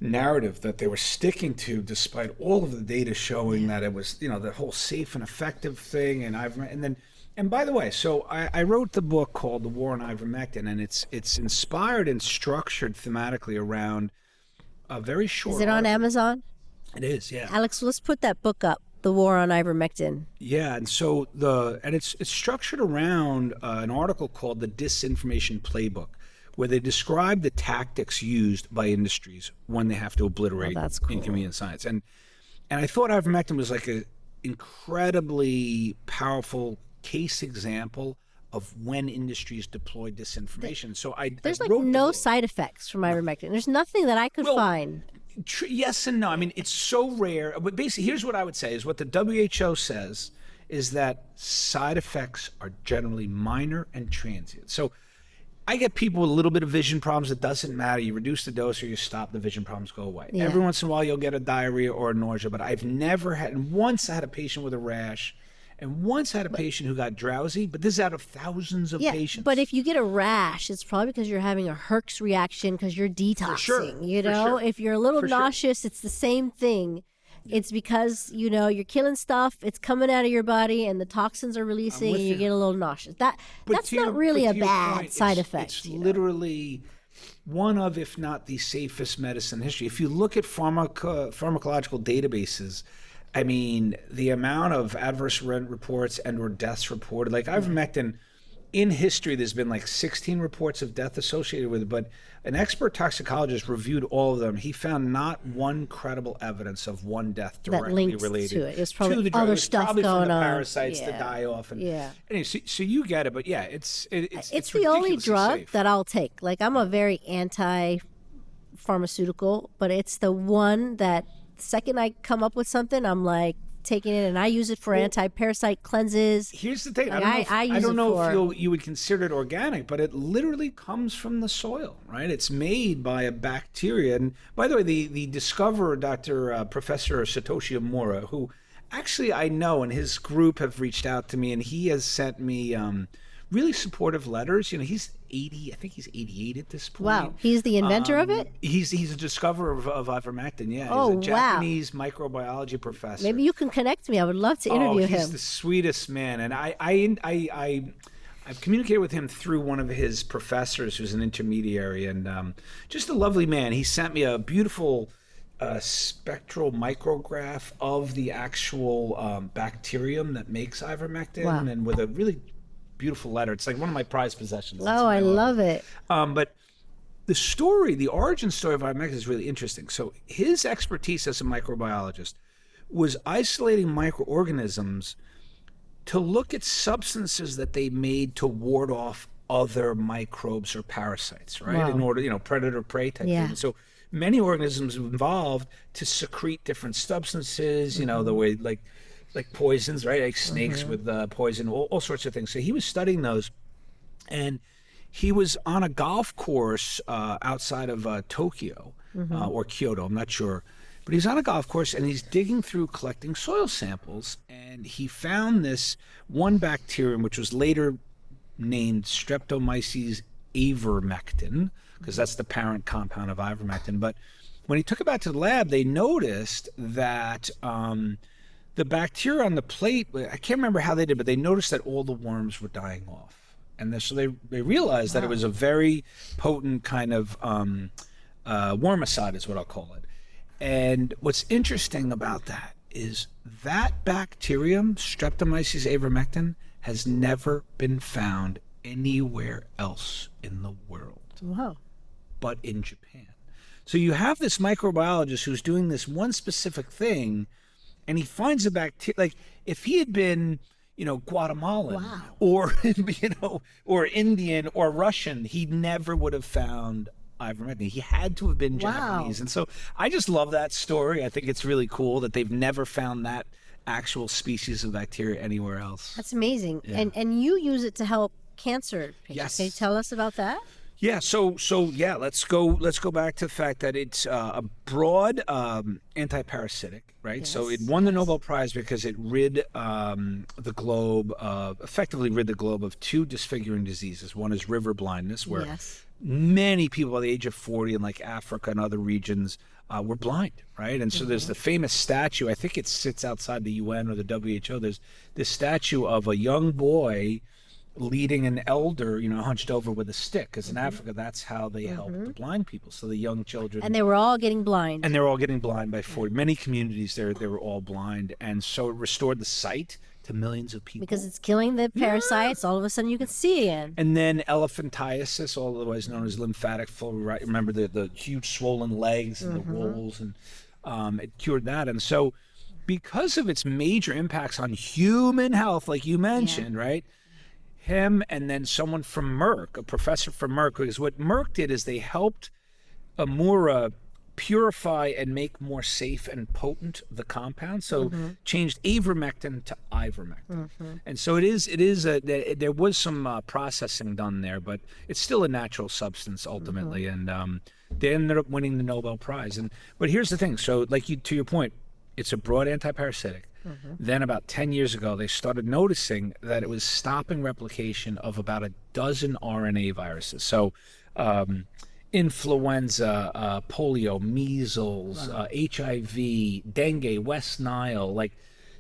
narrative that they were sticking to, despite all of the data showing that it was, you know, the whole safe and effective thing. And by the way, so I wrote the book called The War on Ivermectin, and it's inspired and structured thematically around a very short. Is it on Amazon? It is, yeah. Alex, let's put that book up, The War on Ivermectin. Yeah, and so it's structured around an article called The Disinformation Playbook, where they describe the tactics used by industries when they have to obliiterate inconvenient science. And I thought ivermectin was like an incredibly powerful case example of when industries deploy disinformation. There's no side effects from ivermectin. There's nothing that I could find. Yes and no. I mean, it's so rare. But basically, here's what I would say is what the WHO says is that side effects are generally minor and transient. So I get people with a little bit of vision problems. It doesn't matter. You reduce the dose or you stop, the vision problems go away. Yeah. Every once in a while, you'll get a diarrhea or a nausea, but I've never had, and once I had a patient with a rash, and once I had a patient who got drowsy, but this is out of thousands of patients. But if you get a rash, it's probably because you're having a Herx reaction because you're detoxing, you know? If you're a little nauseous, it's the same thing. It's because, you know, you're killing stuff, it's coming out of your body, and the toxins are releasing, and you get a little nauseous. That's not really a bad side effect. It's literally one of, if not the safest medicine in history. If you look at pharmacological databases, I mean, the amount of adverse event reports and or deaths reported, like ivermectin, in history, there's been like 16 reports of death associated with it, but an expert toxicologist reviewed all of them. He found not one credible evidence of one death directly related to it. It's probably to the drug. other It was stuff probably going from the on. parasites to die off. And, anyway, so you get it, but yeah, it's the only drug safe. that I'll take. Like, I'm a very anti-pharmaceutical, but it's the one that the second I come up with something, I'm like, taking it, and I use it for anti-parasite cleanses. Here's the thing. Like, I don't know if you would consider it organic, but it literally comes from the soil, right? It's made by a bacteria. And by the way, the discoverer, Professor Satoshi Omura, who actually I know, and his group have reached out to me, and he has sent me really supportive letters. You know, he's 80, I think he's 88 at this point. Wow, he's the inventor of it? He's a discoverer of ivermectin, yeah. Oh, he's a Japanese microbiology professor. Maybe you can connect me. I would love to interview him. He's the sweetest man. And I've communicated with him through one of his professors who's an intermediary, and just a lovely man. He sent me a beautiful spectral micrograph of the actual bacterium that makes ivermectin, and with a really beautiful letter. It's like one of my prized possessions. Oh, I love it. But the origin story of ivermectin is really interesting. So his expertise as a microbiologist was isolating microorganisms to look at substances that they made to ward off other microbes or parasites, right? Wow. In order, predator-prey type thing. So many organisms involved to secrete different substances, you know, the way like poisons, right? Like snakes with poison, all sorts of things. So he was studying those, and he was on a golf course outside of Tokyo or Kyoto, I'm not sure. But he's on a golf course, and he's digging through collecting soil samples, and he found this one bacterium, which was later named Streptomyces ivermectin, because that's the parent compound of ivermectin. But when he took it back to the lab, they noticed that the bacteria on the plate, I can't remember how they did, but they noticed that all the worms were dying off. And so they realized that it was a very potent kind of wormicide is what I'll call it. And what's interesting about that is that bacterium, Streptomyces ivermectin, has never been found anywhere else in the world. Wow. But in Japan. So you have this microbiologist who's doing this one specific thing, and he finds a bacteria. Like, if he had been, Guatemalan or, or Indian or Russian, he never would have found ivermectin. He had to have been Japanese. And so I just love that story. I think it's really cool that they've never found that actual species of bacteria anywhere else. That's amazing. Yeah. And you use it to help cancer patients. Yes. Can you tell us about that? Yeah, so yeah, let's go back to the fact that it's a broad antiparasitic, right? Yes, So it won the Nobel Prize because it effectively rid the globe of two disfiguring diseases. One is river blindness, where many people by the age of 40 in like Africa and other regions were blind, right? And so there's the famous statue, I think it sits outside the UN or the WHO, there's this statue of a young boy leading an elder, hunched over with a stick, because in Africa, that's how they help the blind people. So the young children. And they were all getting blind. And they're all getting blind by 40. Many communities there, they were all blind. And so it restored the sight to millions of people. Because it's killing the parasites, all of a sudden you can see again. And then elephantiasis, otherwise known as lymphatic flow, right? Remember the huge swollen legs and the wolves, and it cured that. And so because of its major impacts on human health, like you mentioned, right? Him and then someone from Merck, a professor from Merck, because what Merck did is they helped Amura purify and make more safe and potent the compound. So changed ivermectin to ivermectin. And so there was some processing done there, but it's still a natural substance ultimately. And they ended up winning the Nobel Prize. But here's the thing. So to your point, it's a broad antiparasitic. Then about 10 years ago, they started noticing that it was stopping replication of about a dozen RNA viruses. So influenza, polio, measles, HIV, dengue, West Nile. Like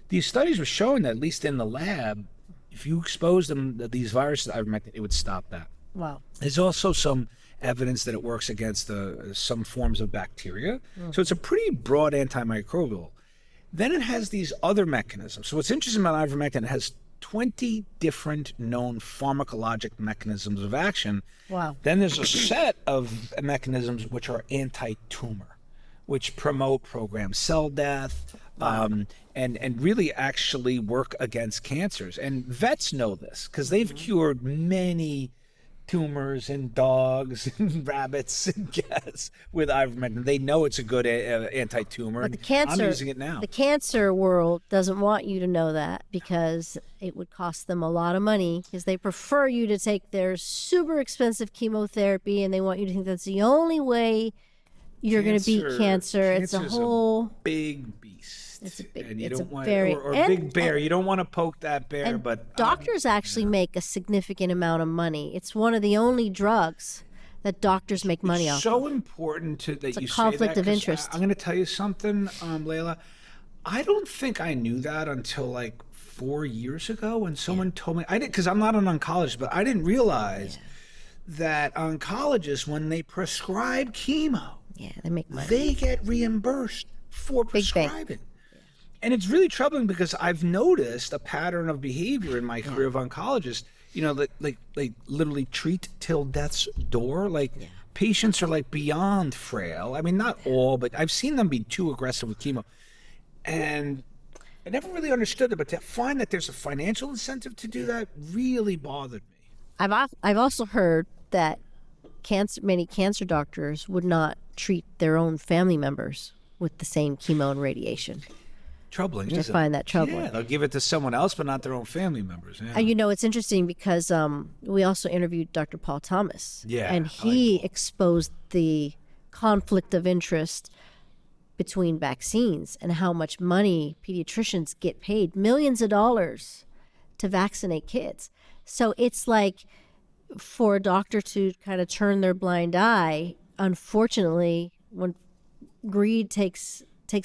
these studies were showing that at least in the lab, if you expose them these viruses to ivermectin, it would stop that. Wow. There's also some evidence that it works against some forms of bacteria. So it's a pretty broad antimicrobial. Then it has these other mechanisms. So what's interesting about ivermectin, it has 20 different known pharmacologic mechanisms of action. Wow. Then there's a set of mechanisms which are anti-tumor, which program cell death, and really actually work against cancers. And vets know this because they've cured many tumors in dogs and rabbits and cats with ivermectin. They know it's a good anti-tumor. But the cancer, I'm using it now. The cancer world doesn't want you to know that because it would cost them a lot of money because they prefer you to take their super expensive chemotherapy and they want you to think that's the only way you're going to beat cancer. It's a whole big beast. It's a big, and you it's don't a want, very or big bear. You don't want to poke that bear, but doctors actually make a significant amount of money. It's one of the only drugs that doctors make money off. So important that you say that. It's a conflict of interest. I'm going to tell you something, Leila. I don't think I knew that until like 4 years ago when someone told me. I didn't, because I'm not an oncologist, but I didn't realize that oncologists, when they prescribe chemo, they make money. They get reimbursed for prescribing. And it's really troubling because I've noticed a pattern of behavior in my career of oncologist, like literally treat till death's door. Patients are like beyond frail. I mean, not all, but I've seen them be too aggressive with chemo. And I never really understood it, but to find that there's a financial incentive to do that really bothered me. I've also heard that many cancer doctors would not treat their own family members with the same chemo and radiation. Troubling, I find that troubling. Yeah, they'll give it to someone else, but not their own family members. Yeah. And it's interesting because we also interviewed Dr. Paul Thomas. Yeah. And he exposed the conflict of interest between vaccines and how much money pediatricians get paid, millions of dollars, to vaccinate kids. So it's like for a doctor to kind of turn their blind eye, unfortunately, when greed takes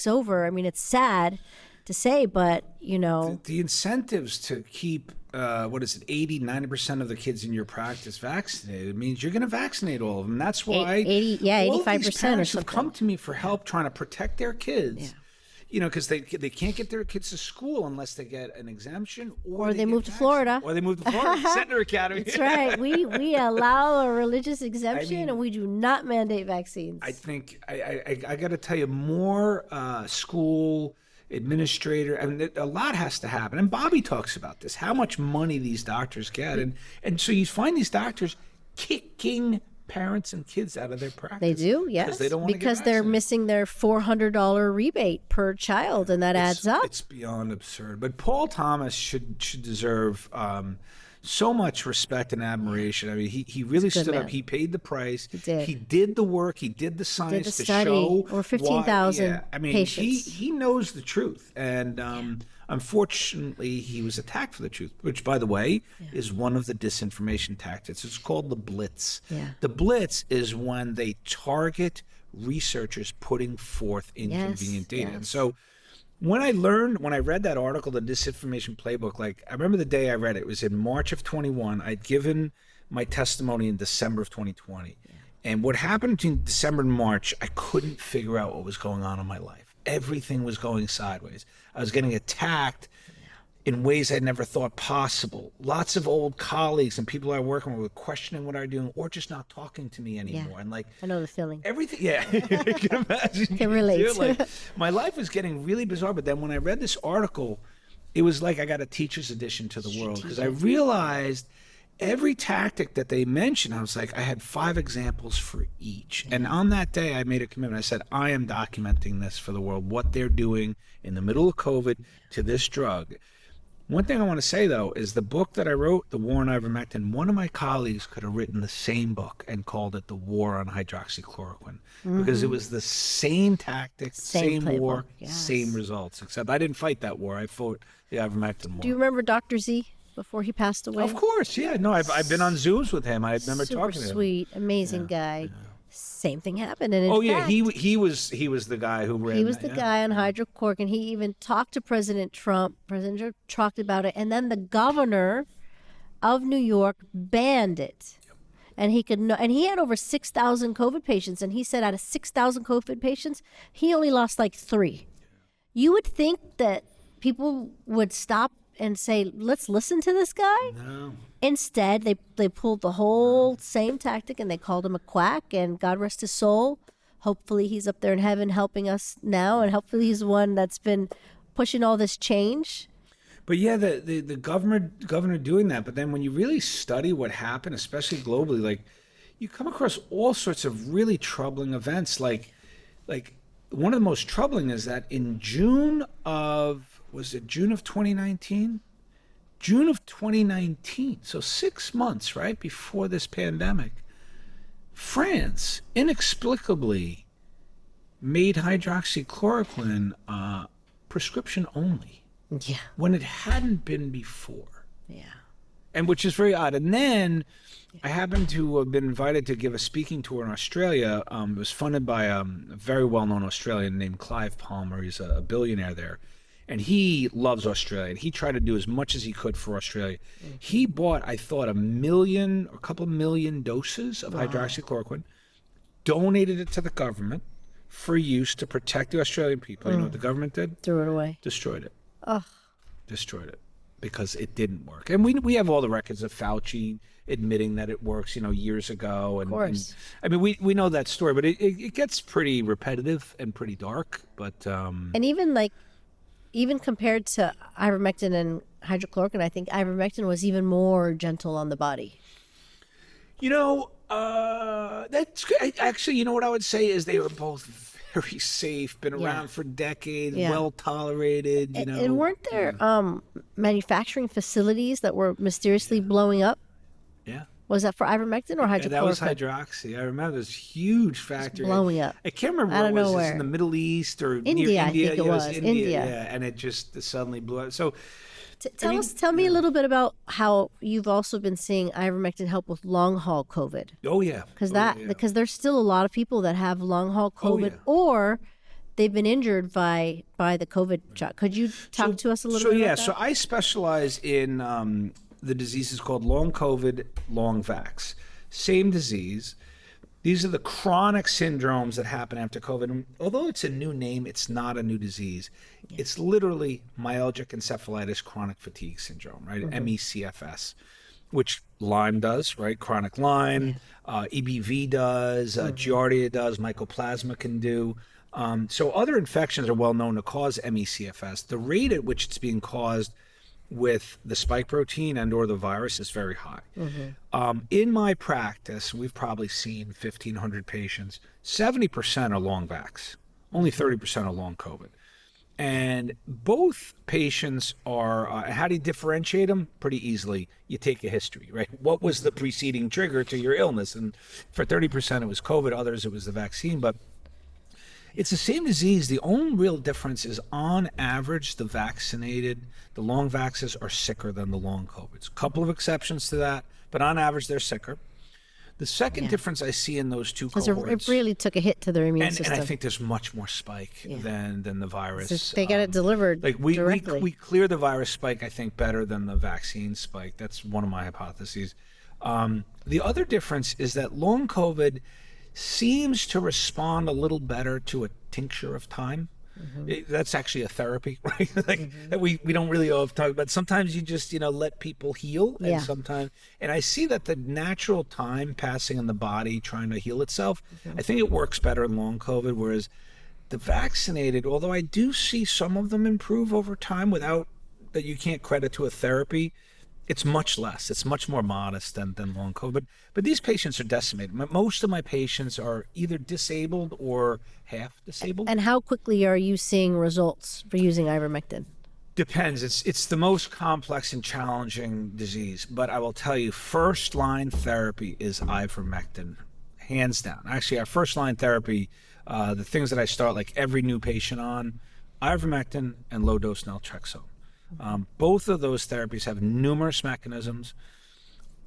over. I mean, it's sad to say, but the incentives to keep 80-90% of the kids in your practice vaccinated means you're going to vaccinate all of them. That's why 85% or something have come to me for help trying to protect their kids. Because they can't get their kids to school unless they get an exemption or they move to Florida. Or they move to Florida, Centner Academy. That's right. We allow a religious exemption and we do not mandate vaccines. I think I got to tell you, more school administrator, a lot has to happen. And Bobby talks about this, how much money these doctors get. And so you find these doctors kicking parents and kids out of their practice. They do, yes. Because they don't want to get they're vaccinated. missing their $400 rebate per child, and that adds up. It's beyond absurd. But Paul Thomas should deserve so much respect and admiration. I mean, he really stood up. He paid the price. He did. He did the work. He did the science the to study. show Over 15,000 I mean, patients. he knows the truth. And unfortunately, he was attacked for the truth, which, by the way, is one of the disinformation tactics. It's called the Blitz. Yeah. The Blitz is when they target researchers putting forth inconvenient data. Yes. And so when I read that article, the Disinformation Playbook, like I remember the day I read it, it was in March of 21. I'd given my testimony in December of 2020. Yeah. And what happened between December and March, I couldn't figure out what was going on in my life. Everything was going sideways. I was getting attacked in ways I never thought possible. Lots of old colleagues and people I work with were questioning what I'm doing or just not talking to me anymore. Yeah. And like, I know the feeling. everything, yeah, you can imagine. Can relate. Like, my life was getting really bizarre, but then when I read this article, it was like I got a teacher's edition to the world, because I realized every tactic that they mentioned, I was like, I had 5 examples for each. And on that day, I made a commitment. I said, I am documenting this for the world, what they're doing in the middle of COVID to this drug. One thing I want to say, though, is the book that I wrote, The War on Ivermectin, one of my colleagues could have written the same book and called it The War on Hydroxychloroquine, because it was the same tactics, same war, same results, except I didn't fight that war. I fought the ivermectin war. Do you remember Dr. Z before he passed away? Of course, yeah. No, I've been on Zooms with him. I remember Super talking to him. sweet, amazing guy. Same thing happened. And in fact, he was the guy who ran. he was the guy on hydrochloroquine. He even talked to President Trump. President Trump talked about it, and then the governor of New York banned it. And he had over 6,000 COVID patients, and he said out of 6,000 COVID patients, he only lost like 3. You would think that people would stop and say, let's listen to this guy. No. Instead, they pulled the whole same tactic, and they called him a quack, and God rest his soul. Hopefully he's up there in heaven helping us now, and hopefully he's one that's been pushing all this change. But yeah, the governor doing that. But then when you really study what happened, especially globally, like you come across all sorts of really troubling events. Like one of the most troubling is that in June of 2019? June of 2019, so 6 months, right, before this pandemic, France inexplicably made hydroxychloroquine prescription only. Yeah. When it hadn't been before. Yeah. And which is very odd. And then I happened to have been invited to give a speaking tour in Australia. It was funded by a very well-known Australian named Clive Palmer. He's a billionaire there. And he loves Australia. And he tried to do as much as he could for Australia. Mm-hmm. He bought, I thought, a couple million doses of hydroxychloroquine, donated it to the government for use to protect the Australian people. You know what the government did? Threw it away. Destroyed it. Oh. Destroyed it because it didn't work. And we have all the records of Fauci admitting that it works, years ago. And, of course. And, I mean, we know that story, but it gets pretty repetitive and pretty dark. But and even compared to ivermectin and hydrochloroquine, I think ivermectin was even more gentle on the body. That's actually, what I would say is they were both very safe, been around for decades, well tolerated. And weren't there manufacturing facilities that were mysteriously blowing up? Yeah. Was that for ivermectin or hydrochloroquine? That was hydroxy. I remember this huge factory. Blowing up. I can't remember where it was. This in the Middle East or India, near India. I think it was. India. Yeah, and it just suddenly blew up. So tell me a little bit about how you've also been seeing ivermectin help with long haul COVID. Oh yeah. Because there's still a lot of people that have long haul COVID or they've been injured by the COVID shot. Could you talk to us a little bit about that? So I specialize in the disease is called long COVID, long vax. Same disease. These are the chronic syndromes that happen after COVID. And although it's a new name, it's not a new disease. Yeah. It's literally myalgic encephalitis chronic fatigue syndrome, right? Mm-hmm. MECFS, which Lyme does, right? Chronic Lyme, EBV does, Giardia does, Mycoplasma can do. So other infections are well known to cause MECFS. The rate at which it's being caused with the spike protein and or the virus is very high. In my practice, we've probably seen 1,500 patients. 70% are long vax. Only 30% are long COVID. And both patients are, how do you differentiate them? Pretty easily. You take a history, right? What was the preceding trigger to your illness? And for 30%, it was COVID. Others, it was the vaccine. But it's the same disease. The only real difference is, on average, the vaccinated, the long vaxxers are sicker than the long COVIDs. A couple of exceptions to that, but on average, they're sicker. The second difference I see in those two cohorts, it really took a hit to their immune system. and I think there's much more spike than the virus. They get it delivered directly. We clear the virus spike, I think, better than the vaccine spike. That's one of my hypotheses. The other difference is that long COVID seems to respond a little better to a tincture of time. That's actually a therapy, right? That we don't really talk about. Sometimes you just let people heal, and sometimes, and I see that the natural time passing in the body trying to heal itself, I think it works better in long COVID. Whereas the vaccinated, although I do see some of them improve over time without that, you can't credit to a therapy. It's much less. It's much more modest than long COVID. But these patients are decimated. Most of my patients are either disabled or half disabled. And how quickly are you seeing results for using ivermectin? Depends. It's the most complex and challenging disease. But I will tell you, first line therapy is ivermectin, hands down. Actually, our first line therapy, the things that I start like every new patient on, ivermectin and low dose naltrexone. Both of those therapies have numerous mechanisms.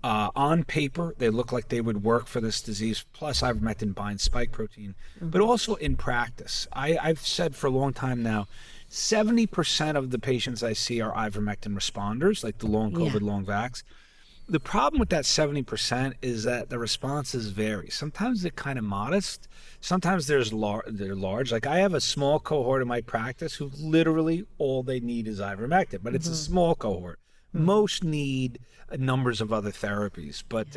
On paper, they look like they would work for this disease, plus ivermectin binds spike protein. But also in practice, I've said for a long time now, 70% of the patients I see are ivermectin responders, like the long COVID, long vax. The problem with that 70% is that the responses vary. Sometimes they're kind of modest. Sometimes they're large. Like I have a small cohort in my practice who literally all they need is ivermectin, but it's a small cohort. Most need numbers of other therapies, but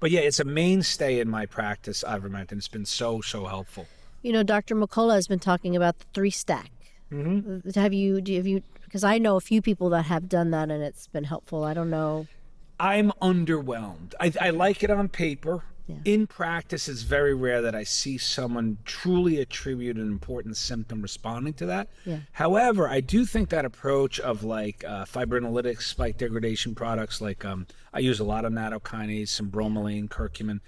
yeah, it's a mainstay in my practice. Ivermectin, it's been so helpful. Dr. McCullough has been talking about the 3-stack. Have you? Because I know a few people that have done that, and it's been helpful. I don't know. I'm underwhelmed. I like it on paper. In practice, it's very rare that I see someone truly attribute an important symptom responding to that. However, I do think that approach of like fibrinolytic spike degradation products, like I use a lot of nattokinase, some bromelain, curcumin.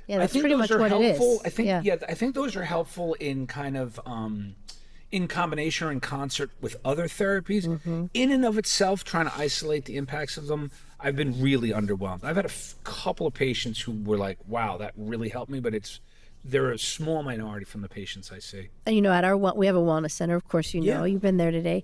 Yeah, that's pretty much what helpful. it is. I think those are helpful in kind of in combination or in concert with other therapies. In and of itself, trying to isolate the impacts of them, I've been really underwhelmed. I've had a couple of patients who were like, wow, that really helped me, but they're a small minority from the patients I see. And at we have a wellness center, of course, you've been there today.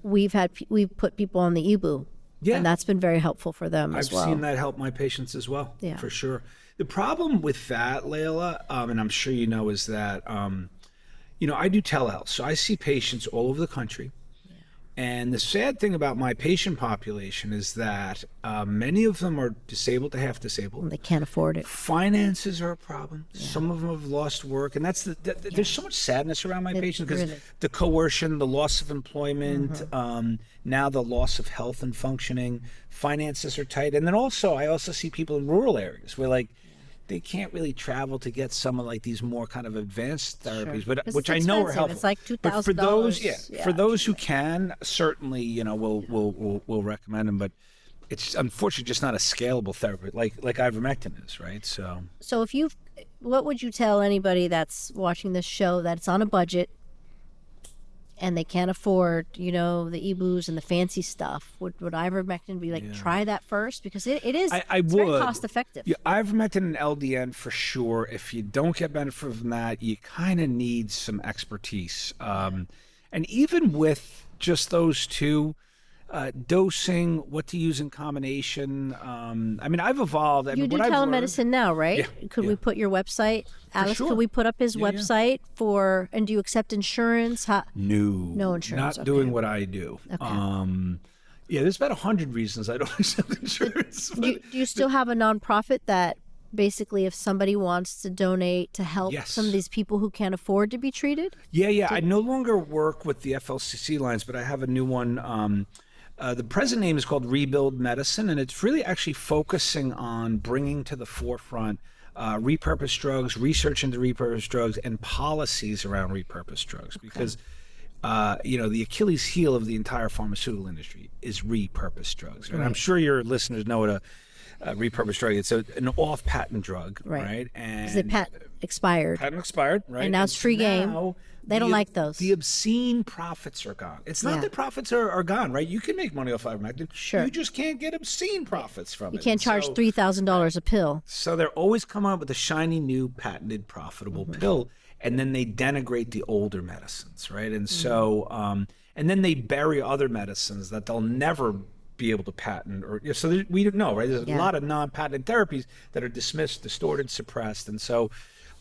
We've put people on the EBU, and that's been very helpful for them as well. I've seen that help my patients as well, for sure. The problem with that, Leila, and I'm sure is that, I do telehealth, so I see patients all over the country. And the sad thing about my patient population is that many of them are disabled to half disabled. And they can't afford it. Finances are a problem. Some of them have lost work. And that's there's so much sadness around my patients because the coercion, the loss of employment, now the loss of health and functioning, finances are tight. And then I also see people in rural areas where they can't really travel to get some of these more kind of advanced therapies, but which I know are helpful. It's like $2,000. But for those, for those who can, certainly, we'll recommend them. But it's unfortunately just not a scalable therapy like ivermectin is, right? So what would you tell anybody that's watching this show that's on a budget and they can't afford, the EBUs and the fancy stuff? Would ivermectin be try that first? Because it is very cost effective. Yeah, ivermectin and LDN for sure. If you don't get benefit from that, you kind of need some expertise. And even with just those two, dosing, what to use in combination. I've evolved. You do telemedicine now, right? Yeah, could we put your website? Alex, sure. could we put up his website and do you accept insurance? No insurance. Not doing what I do. Okay. There's about 100 reasons I don't accept insurance. Do you still have a nonprofit that basically if somebody wants to donate to help some of these people who can't afford to be treated? Yeah. I no longer work with the FLCC lines, but I have a new one. The present name is called Rebuild Medicine, and it's really actually focusing on bringing to the forefront repurposed drugs, research into repurposed drugs, and policies around repurposed drugs. Because, the Achilles heel of the entire pharmaceutical industry is repurposed drugs. And I'm sure your listeners know what a repurposed drug is. It's an off-patent drug, right? And because the patent expired. Patent expired, right? And now it's free game. They don't like those. The obscene profits are gone. It's not that profits are gone, right? You can make money off ivermectin. Sure. You just can't get obscene profits from it. You can't charge $3,000 a pill. So they're always coming up with a shiny new patented profitable pill, and then they denigrate the older medicines, right? And so, and then they bury other medicines that they'll never be able to patent, we don't know, right? There's a lot of non-patented therapies that are dismissed, distorted, suppressed, and so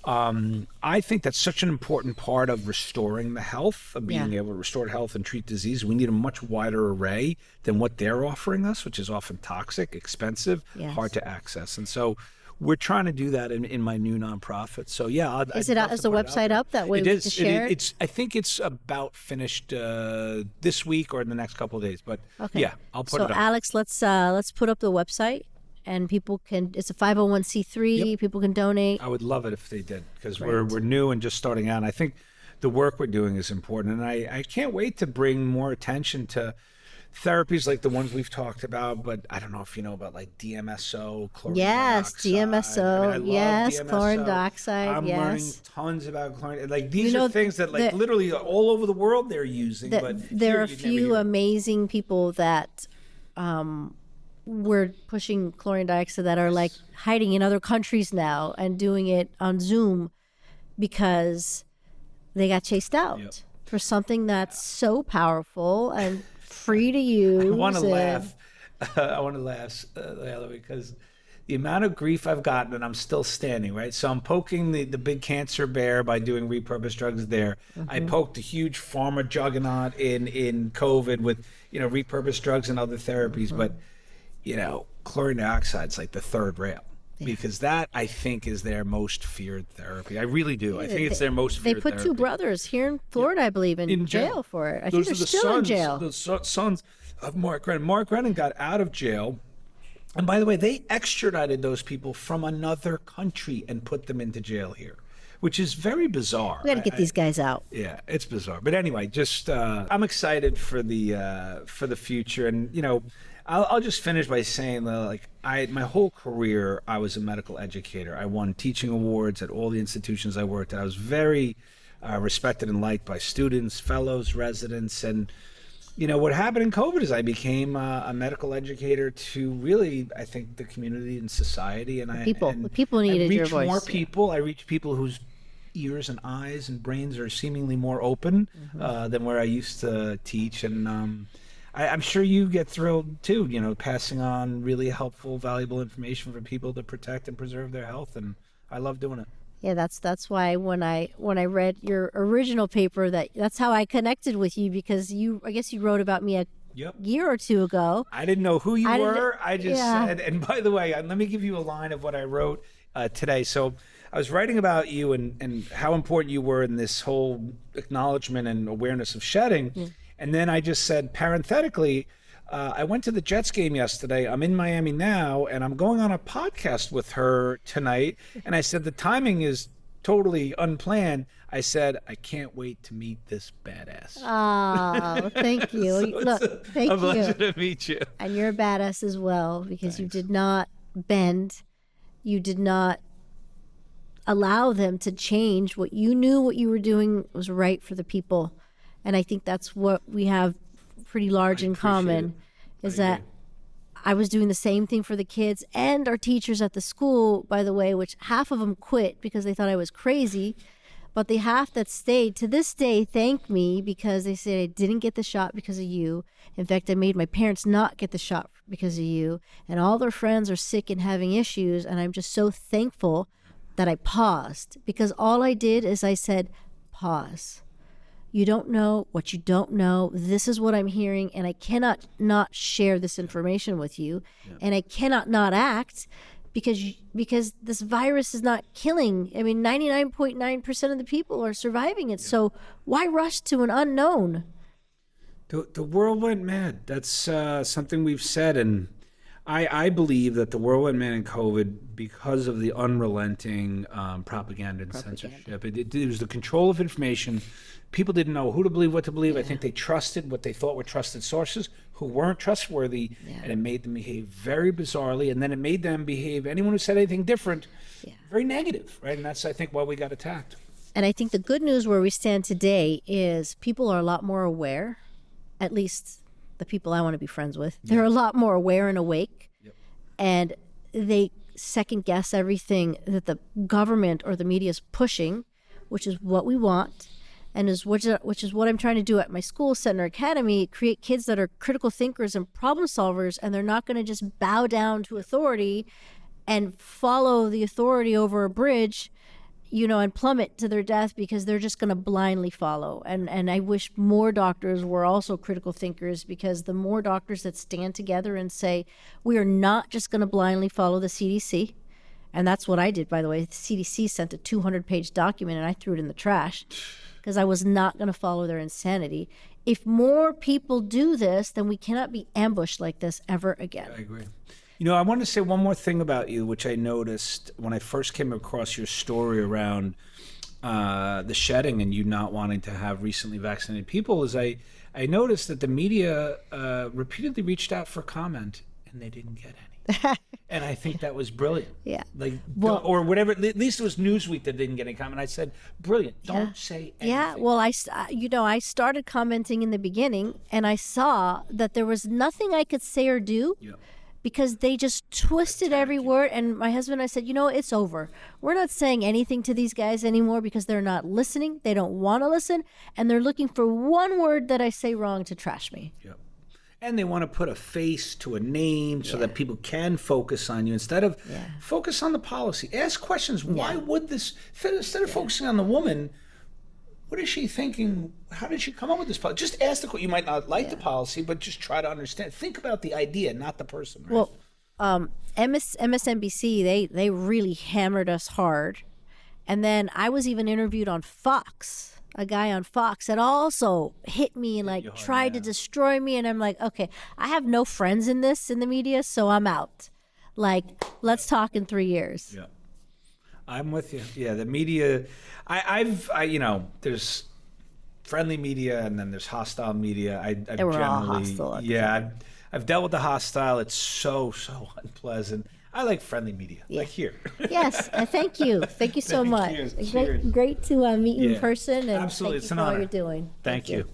I think that's such an important part of restoring the health, of being able to restore health and treat disease. We need a much wider array than what they're offering us, which is often toxic, expensive, hard to access. And so we're trying to do that in my new nonprofit. So is the website up that way? It is. To share It's. I think it's about finished this week or in the next couple of days. But I'll put it up. So Alex, let's put up the website. And people can, it's a 501c3, people can donate. I would love it if they did, because we're new and just starting out. And I think the work we're doing is important. And I can't wait to bring more attention to therapies like the ones we've talked about, but I don't know if you know about like DMSO, chlorine dioxide. DMSO, chlorine dioxide, I'm learning tons about chlorine. Like these are things that literally all over the world they're using. But there are a few amazing people that we're pushing chlorine dioxide that are like hiding in other countries now and doing it on Zoom because they got chased out for something that's so powerful and free to use. I want to laugh. Leila, because the amount of grief I've gotten, and I'm still standing, right? So I'm poking the big cancer bear by doing repurposed drugs there. I poked a huge pharma juggernaut in COVID with, repurposed drugs and other therapies, but chlorine dioxide is like the third rail because that I think is their most feared therapy. I really do. I think it's their most feared therapy. They put two brothers here in Florida, I believe, in jail for it. I think they're still in jail. The sons of Mark Brennan. Mark Brennan got out of jail. And by the way, they extradited those people from another country and put them into jail here, which is very bizarre. We got to get these guys out. Yeah, it's bizarre. But anyway, just I'm excited for the future. And, I'll just finish by saying that, my whole career, I was a medical educator. I won teaching awards at all the institutions I worked at. I was very respected and liked by students, fellows, residents. And, what happened in COVID is I became a medical educator to really, I think, the community and society. And the people needed your voice. More people. I reached people whose ears and eyes and brains are seemingly more open than where I used to teach. And I'm sure you get thrilled too, passing on really helpful, valuable information for people to protect and preserve their health. And I love doing it. Yeah, that's why when I read your original paper, that's how I connected with you, because I guess you wrote about me a year or two ago. I didn't know who you were. I just said, and by the way, let me give you a line of what I wrote today. So I was writing about you and how important you were in this whole acknowledgement and awareness of shedding. Yeah. And then I just said, parenthetically, I went to the Jets game yesterday. I'm in Miami now, and I'm going on a podcast with her tonight. And I said, the timing is totally unplanned. I said, I can't wait to meet this badass. Oh, thank you. Thank you. A pleasure to meet you. And you're a badass as well, because you did not bend. You did not allow them to change what you knew what you were doing was right for the people. And I think that's what we have pretty large in common, is that I was doing the same thing for the kids and our teachers at the school, by the way, which half of them quit because they thought I was crazy. But the half that stayed to this day thank me because they said I didn't get the shot because of you. In fact, I made my parents not get the shot because of you. And all their friends are sick and having issues. And I'm just so thankful that I paused, because all I did is I said, pause. You don't know what you don't know. This is what I'm hearing, and I cannot not share this information with you, and I cannot not act because this virus is not killing. I mean, 99.9% of the people are surviving it. So why rush to an unknown? The world went mad. That's something we've said, and I believe that the world went mad in COVID because of the unrelenting propaganda and censorship. It was the control of information. People didn't know who to believe, what to believe. I think they trusted what they thought were trusted sources who weren't trustworthy, and it made them behave very bizarrely, and then it made them behave, anyone who said anything different, very negative, right? And that's, I think, why we got attacked. And I think the good news where we stand today is people are a lot more aware, at least the people I want to be friends with. They're a lot more aware and awake, and they second guess everything that the government or the media is pushing, which is what we want, and which is what I'm trying to do at my school, Centner Academy, create kids that are critical thinkers and problem solvers, and they're not going to just bow down to authority and follow the authority over a bridge, and plummet to their death because they're just going to blindly follow. And I wish more doctors were also critical thinkers, because the more doctors that stand together and say, we are not just going to blindly follow the CDC. And that's what I did, by the way. The CDC sent a 200-page document and I threw it in the trash because I was not going to follow their insanity. If more people do this, then we cannot be ambushed like this ever again. I agree. I want to say one more thing about you, which I noticed when I first came across your story around the shedding and you not wanting to have recently vaccinated people, is I noticed that the media repeatedly reached out for comment and they didn't get any. And I think that was brilliant. Yeah. Or whatever, at least it was Newsweek that didn't get any comment. I said, brilliant, don't say anything. Yeah, well, I started commenting in the beginning and I saw that there was nothing I could say or do. Because they just twisted every word. And my husband and I said, it's over. We're not saying anything to these guys anymore because they're not listening. They don't want to listen. And they're looking for one word that I say wrong to trash me. And they want to put a face to a name so that people can focus on you instead of focus on the policy. Ask questions. Why would this, instead of focusing on the woman, what is she thinking? How did she come up with this policy? Just ask the question. You might not like the policy, but just try to understand. Think about the idea, not the person. Right? Well, MSNBC, they really hammered us hard. And then I was even interviewed on Fox. A guy on Fox that also hit me and tried to destroy me. And I'm like, okay, I have no friends in the media, so I'm out. Let's talk in 3 years. Yeah. I'm with you. Yeah, the media, there's friendly media and then there's hostile media. They were all hostile. Yeah, I've dealt with the hostile. It's so unpleasant. I like friendly media, like here. Yes, thank you. Thank you so much. Cheers. Great to meet you in person. And absolutely, thank you for all you're doing. Thank you.